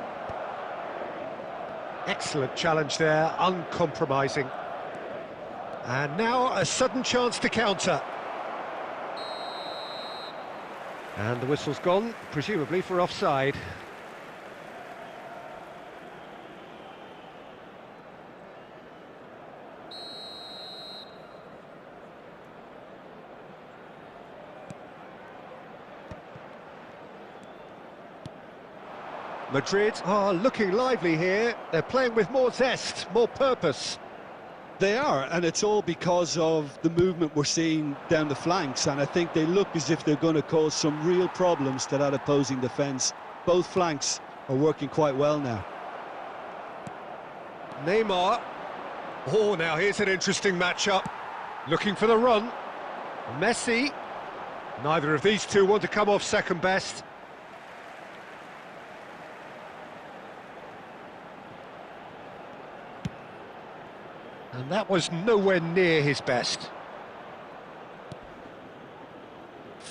Speaker 1: Excellent challenge there, uncompromising. And now a sudden chance to counter. And the whistle's gone, presumably for offside. Madrid are looking lively here. They're playing with more zest, more purpose.
Speaker 2: They are, and it's all because of the movement we're seeing down the flanks, and I think they look as if they're going to cause some real problems to that opposing defence. Both flanks are working quite well now.
Speaker 1: Neymar. Oh, now here's an interesting matchup. Looking for the run. Messi. Neither of these two want to come off second best. And that was nowhere near his best.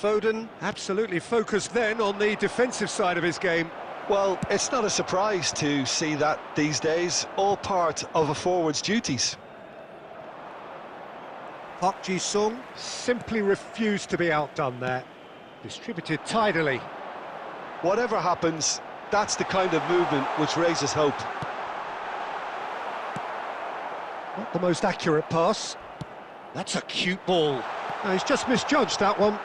Speaker 1: Foden absolutely focused then on the defensive side of his game.
Speaker 2: Well, it's not a surprise to see that these days, all part of a forward's duties.
Speaker 1: Park Ji-sung simply refused to be outdone there. Distributed tidily.
Speaker 2: Whatever happens, that's the kind of movement which raises hope.
Speaker 1: Not the most accurate pass. That's a cute ball. No, he's just misjudged that one.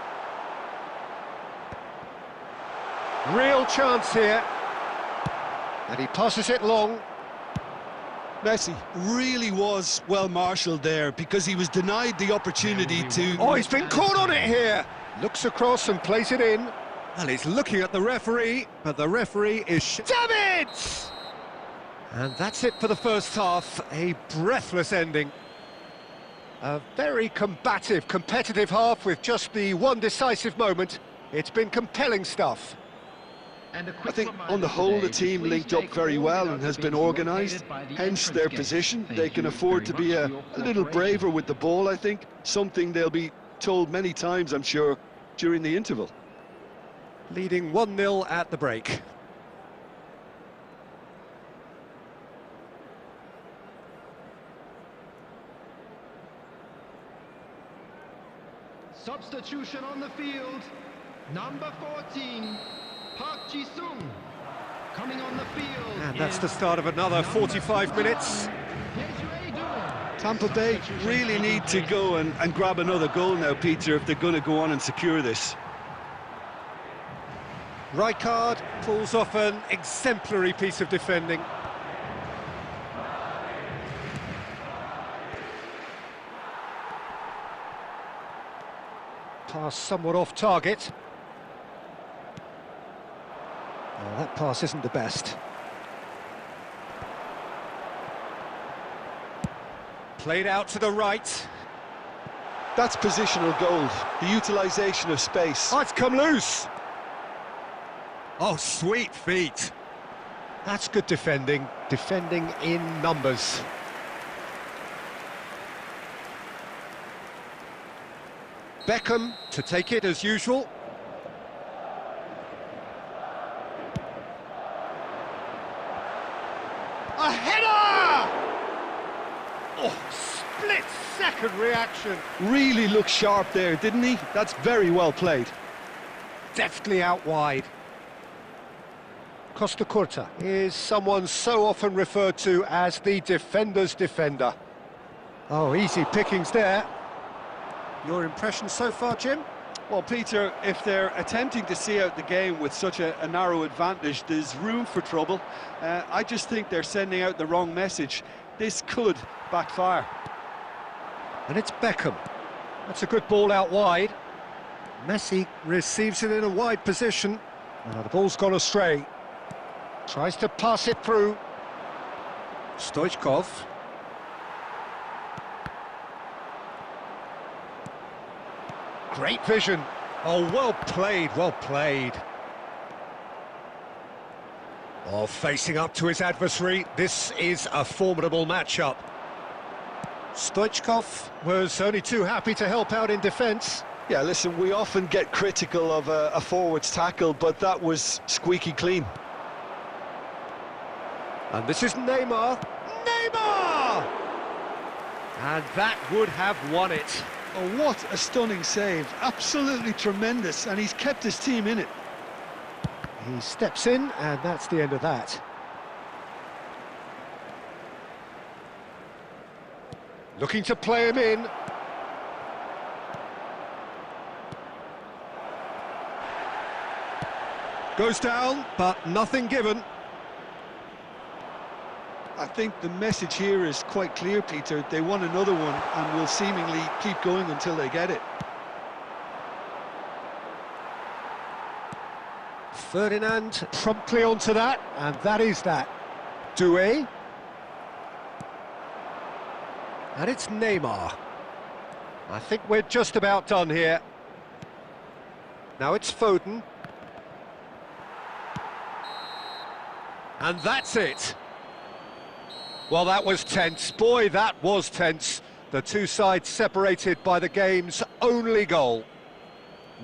Speaker 1: Real chance here. And he passes it long.
Speaker 2: Messi really was well marshalled there because he was denied the opportunity to...
Speaker 1: Oh, he's been caught on it here. Looks across and plays it in. And he's looking at the referee, but the referee is... Damn it! And that's it for the first half. A breathless ending. A very combative, competitive half with just the one decisive moment. It's been compelling stuff.
Speaker 2: I think on the whole the team linked up very well and has been organised, hence their position. They can afford to be a little braver with the ball, I think, something they'll be told many times, I'm sure, during the interval.
Speaker 1: Leading 1-0 at the break.
Speaker 3: Substitution on the field. Number 14, Park Ji-sung. Coming on the field.
Speaker 1: And that's the start of another 45 minutes.
Speaker 2: Tampa Bay really need to go and grab another goal now, Peter, if they're going to go on and secure this.
Speaker 1: Rijkaard pulls off an exemplary piece of defending. Pass somewhat off target. Oh, that pass isn't the best. Played out to the right.
Speaker 2: That's positional goal, the utilisation of space.
Speaker 1: Oh, it's come loose. Oh, sweet feet. That's good defending. Defending in numbers. Beckham to take it as usual. A header! Oh, split-second reaction.
Speaker 2: Really looked sharp there, didn't he? That's very well played.
Speaker 1: Deftly out wide. Costa Curta is someone so often referred to as the defender's defender. Oh, easy pickings there. Your impression so far, Jim?
Speaker 2: Well, Peter, if they're attempting to see out the game with such a narrow advantage, there's room for trouble. I just think they're sending out the wrong message. This could backfire.
Speaker 1: And it's Beckham. That's a good ball out wide. Messi receives it in a wide position. The ball's gone astray. Tries to pass it through. Stoichkov. Great vision. Oh, well played, well played. Oh, facing up to his adversary. This is a formidable matchup. Stoichkov was only too happy to help out in defence.
Speaker 2: Yeah, listen, we often get critical of a forward's tackle, but that was squeaky clean.
Speaker 1: And this is Neymar. Neymar! And that would have won it.
Speaker 2: Oh, what a stunning save. Absolutely tremendous, and he's kept his team in it.
Speaker 1: He steps in, and that's the end of that. Looking to play him in. Goes down, but nothing given.
Speaker 2: I think the message here is quite clear, Peter. They want another one and will seemingly keep going until they get it.
Speaker 1: Ferdinand promptly onto that, and that is that. Doué. And it's Neymar. I think we're just about done here. Now it's Foden. And that's it. Well, that was tense. Boy, that was tense. The two sides separated by the game's only goal.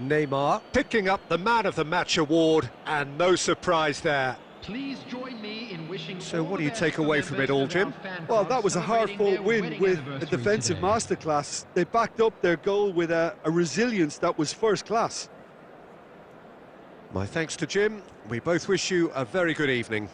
Speaker 1: Neymar picking up the Man of the Match award, and no surprise there.
Speaker 3: Please join me in wishing.
Speaker 1: So what do you take away from it all, Jim?
Speaker 2: Well, that was a hard-fought win with a defensive masterclass. They backed up their goal with a resilience that was first class.
Speaker 1: My thanks to Jim. We both wish you a very good evening.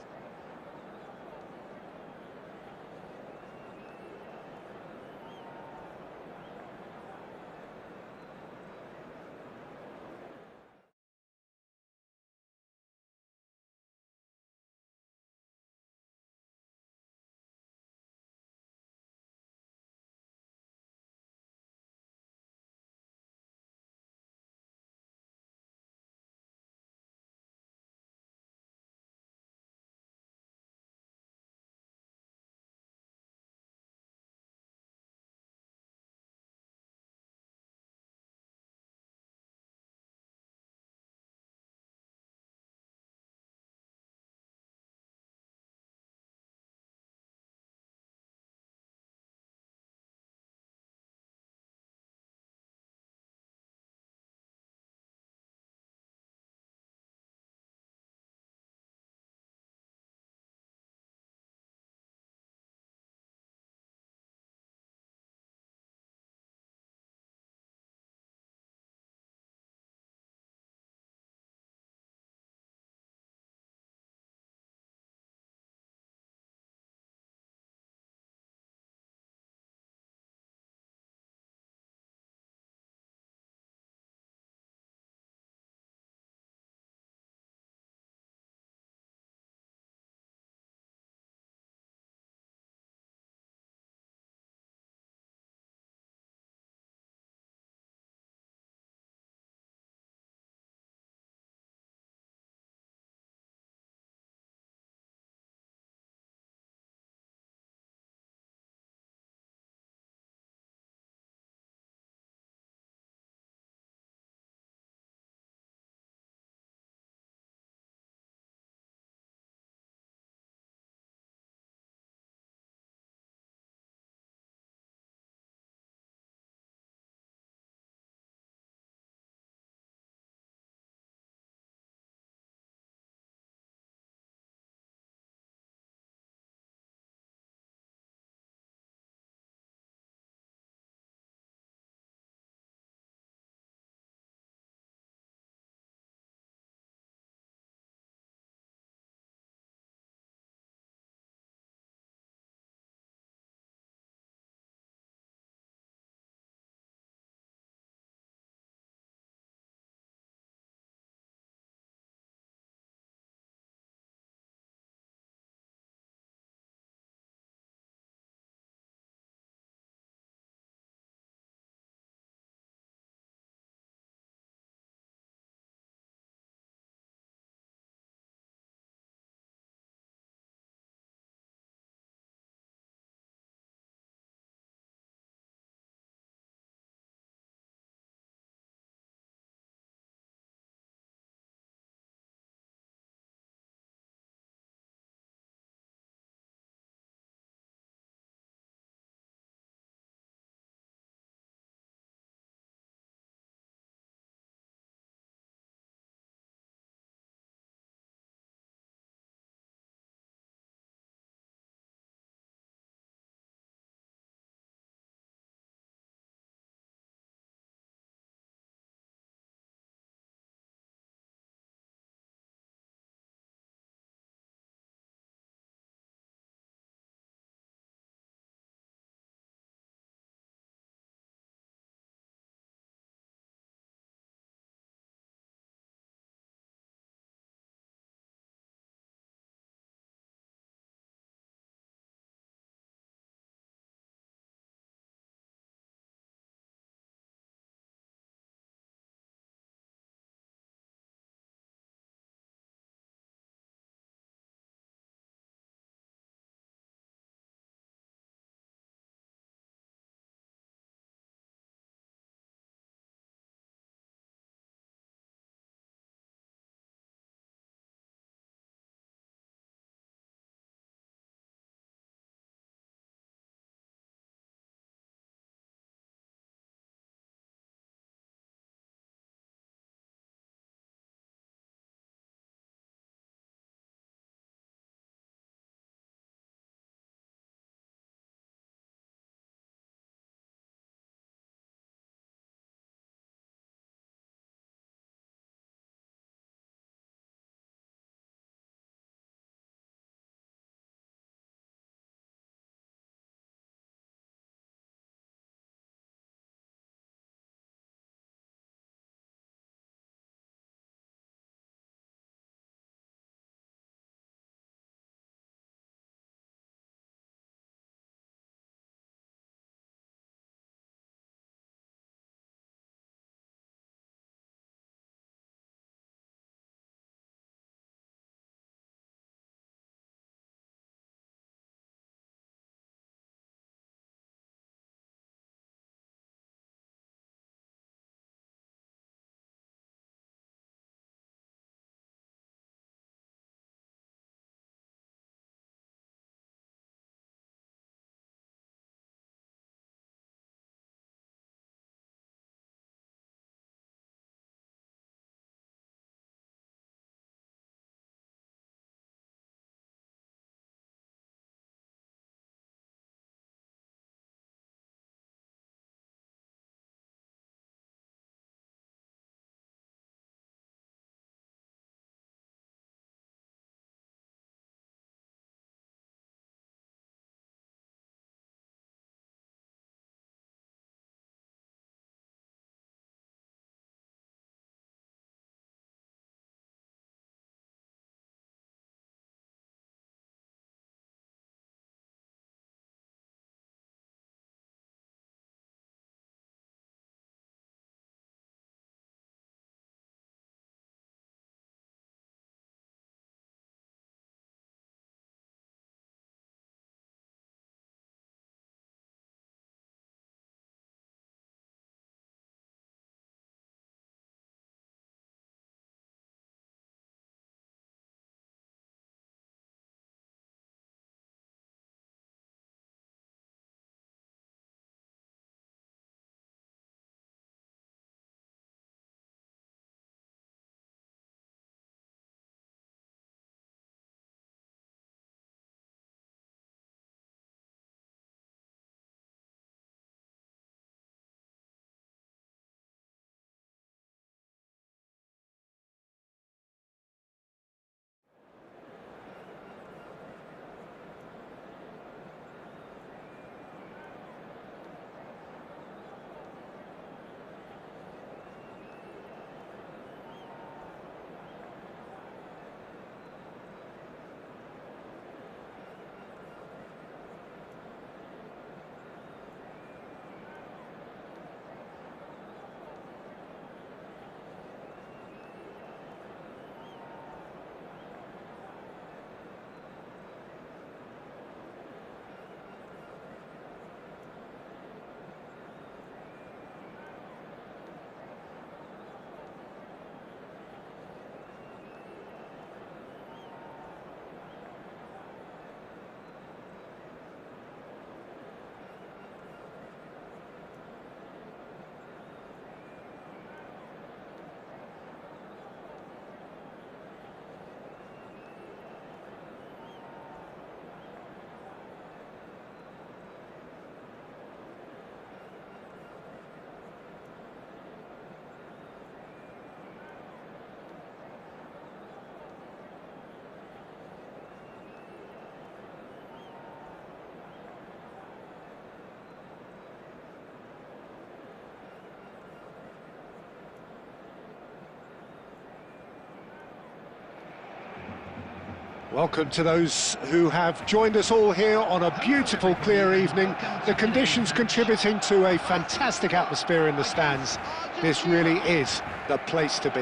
Speaker 1: Welcome to those who have joined us all here on a beautiful, clear evening. The conditions contributing to a fantastic atmosphere in the stands. This really is the place to be.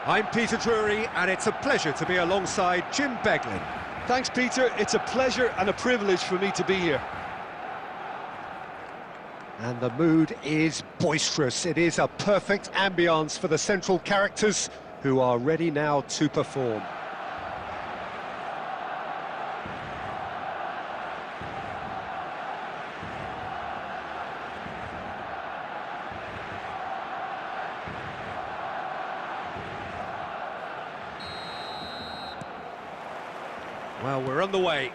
Speaker 1: I'm Peter Drury, and it's a pleasure to be alongside Jim Beglin.
Speaker 2: Thanks, Peter. It's a pleasure and a privilege for me to be here.
Speaker 1: And the mood is boisterous. It is a perfect ambience for the central characters who are ready now to perform. Well, we're on the way.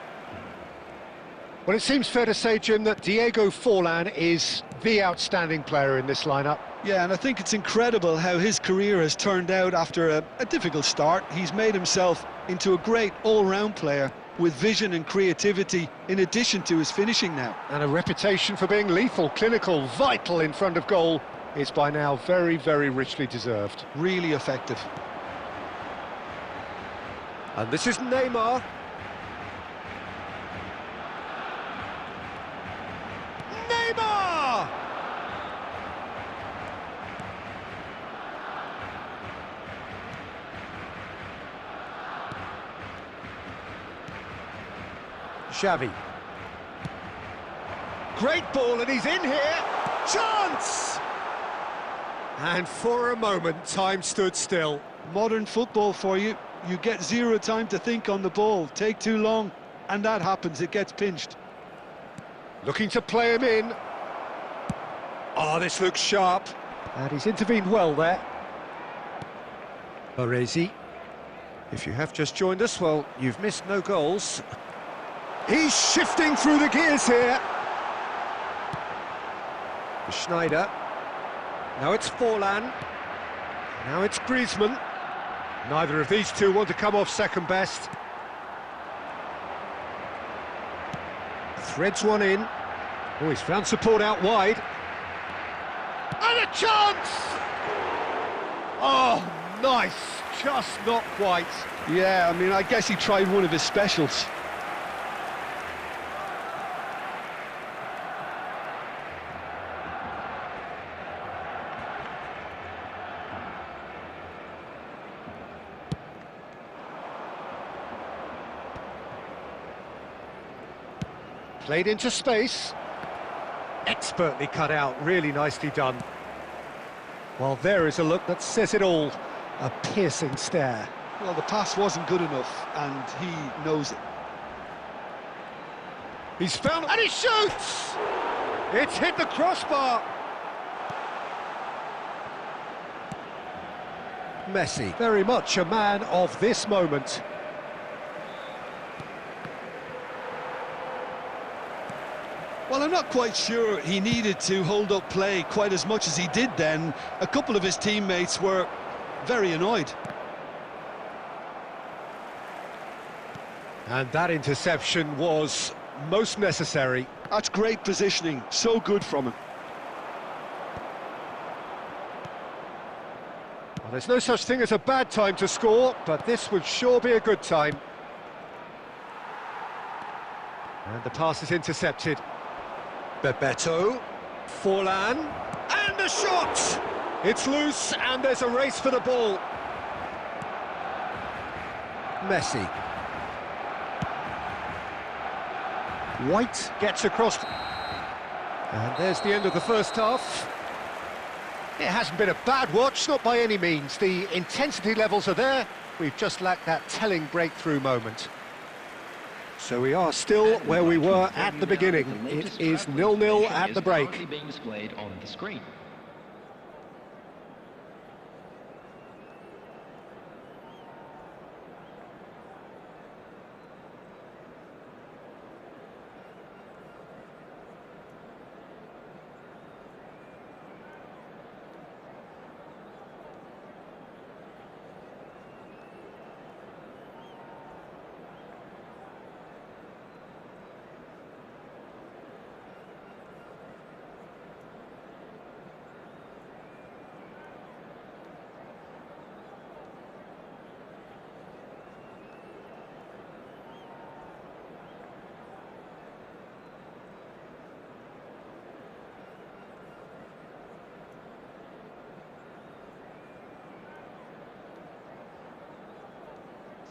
Speaker 1: Well, it seems fair to say, Jim, that Diego Forlan is the outstanding player in this lineup.
Speaker 2: Yeah, and I think it's incredible how his career has turned out after a difficult start. He's made himself into a great all-round player with vision and creativity in addition to his finishing now.
Speaker 1: And a reputation for being lethal, clinical, vital in front of goal is by now very, very richly deserved.
Speaker 2: Really effective.
Speaker 1: And this is Neymar. Neymar! Xavi. Great ball, and he's in here. Chance! And for a moment, time stood still.
Speaker 2: Modern football for you. You get zero time to think on the ball. Take too long, and that happens. It gets pinched.
Speaker 1: Looking to play him in. Oh, this looks sharp. And he's intervened well there. Baresi. If you have just joined us, well, you've missed no goals. He's shifting through the gears here. Schneider. Now it's Forlan. Now it's Griezmann. Neither of these two want to come off second best. Threads one in. Oh, he's found support out wide. And a chance! Oh, nice. Just not quite.
Speaker 2: Yeah, I mean, I guess he tried one of his specials.
Speaker 1: Played into space. Expertly cut out, really nicely done. Well, there is a look that says it all. A piercing stare.
Speaker 2: Well, the pass wasn't good enough, and he knows it.
Speaker 1: He's found... and he shoots! It's hit the crossbar. Messi, very much a man of this moment.
Speaker 2: Well, I'm not quite sure he needed to hold up play quite as much as he did then. A couple of his teammates were very annoyed.
Speaker 1: And that interception was most necessary.
Speaker 2: That's great positioning, so good from him.
Speaker 1: Well, there's no such thing as a bad time to score, but this would sure be a good time. And the pass is intercepted. Bebeto, Forlan, and a shot! It's loose, and there's a race for the ball. Messi. White gets across. And there's the end of the first half. It hasn't been a bad watch, not by any means. The intensity levels are there. We've just lacked that telling breakthrough moment. So we are still where we were at the beginning. It is 0-0 at the break.
Speaker 4: Being displayed on the screen.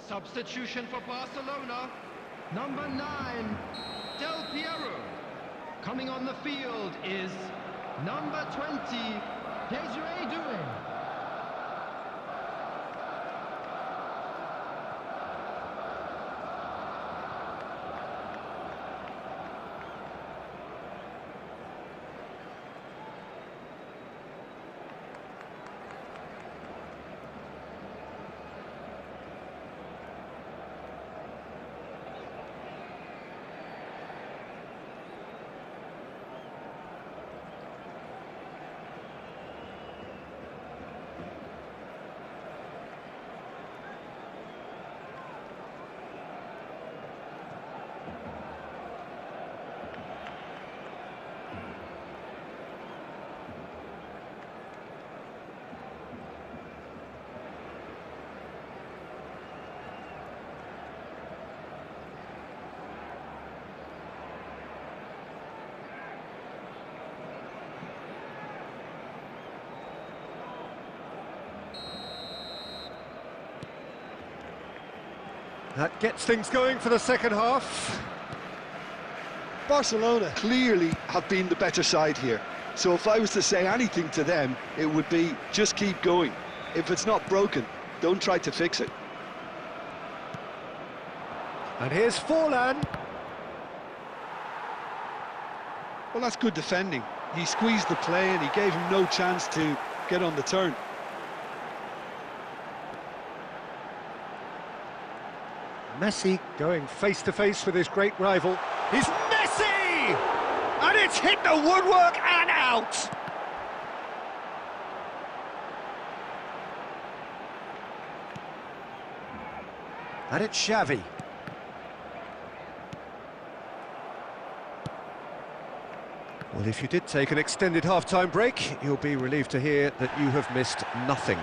Speaker 3: Substitution for Barcelona. Number 9, Del Piero. Coming on the field is number 20, Desiree Doué.
Speaker 1: That gets things going for the second half.
Speaker 2: Barcelona clearly have been the better side here. So if I was to say anything to them, it would be just keep going. If it's not broken, don't try to fix it.
Speaker 1: And here's Forlan.
Speaker 2: Well, that's good defending. He squeezed the play and he gave him no chance to get on the turn.
Speaker 1: Messi going face-to-face with his great rival. He's Messi! And it's hit the woodwork and out! And it's Xavi. Well, if you did take an extended half-time break, you'll be relieved to hear that you have missed nothing.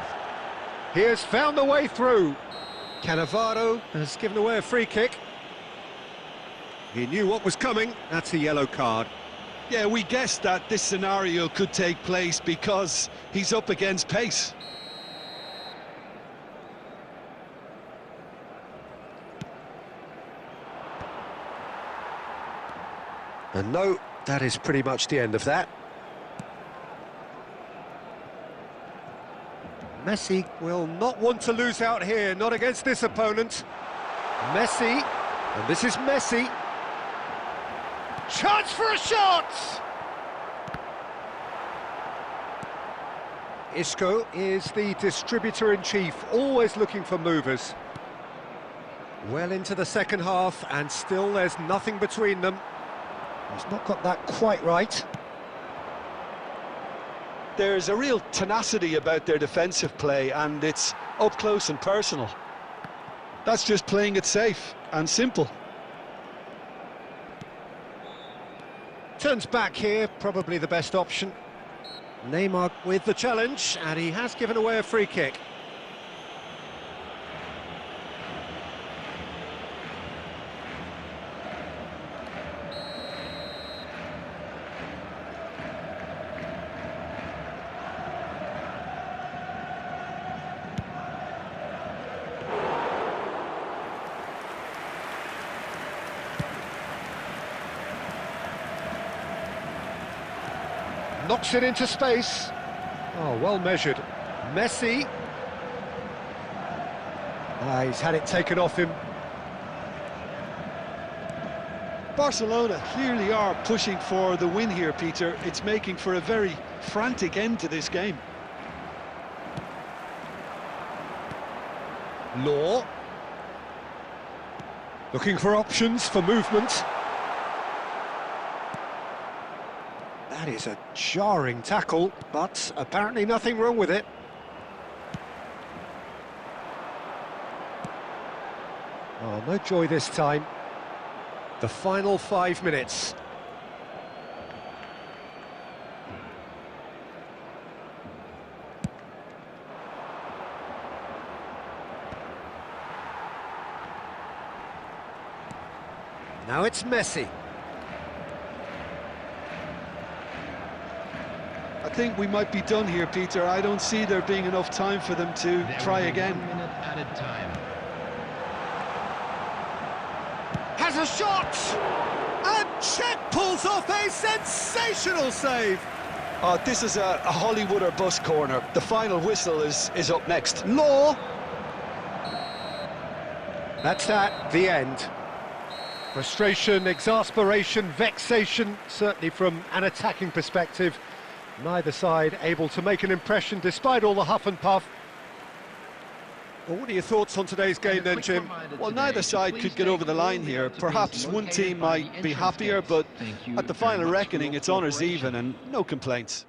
Speaker 1: He has found the way through. Cannavaro has given away a free kick. He knew what was coming. That's a yellow card.
Speaker 2: Yeah, we guessed that this scenario could take place because he's up against pace.
Speaker 1: And no, that is pretty much the end of that. Messi will not want to lose out here, not against this opponent. Messi, and this is Messi. Chance for a shot! Isco is the distributor-in-chief, always looking for movers. Well into the second half, and still there's nothing between them. He's not got that quite right.
Speaker 2: There's a real tenacity about their defensive play, and it's up close and personal. That's just playing it safe and simple.
Speaker 1: Turns back here, probably the best option. Neymar with the challenge, and he has given away a free kick. Knocks it into space. Oh, well measured. Messi. He's had it taken off him.
Speaker 2: Barcelona clearly are pushing for the win here, Peter. It's making for a very frantic end to this game.
Speaker 1: Law. Looking for options for movement. That is a jarring tackle, but apparently nothing wrong with it. Oh, no joy this time. The final 5 minutes. Now it's Messi.
Speaker 2: I think we might be done here, Peter. I don't see there being enough time for them to try again.
Speaker 3: 1 minute added time.
Speaker 1: has a shot! And Czech pulls off a sensational save!
Speaker 2: Oh, this is a Hollywood or bust corner. The final whistle is up next.
Speaker 1: Law! That's that, the end. Frustration, exasperation, vexation, certainly from an attacking perspective. Neither side able to make an impression despite all the huff and puff. Well, what are your thoughts on today's game then, Jim?
Speaker 2: Well, neither side could get over the line here. Perhaps one team might be happier, but at the final reckoning, it's honours even and no complaints.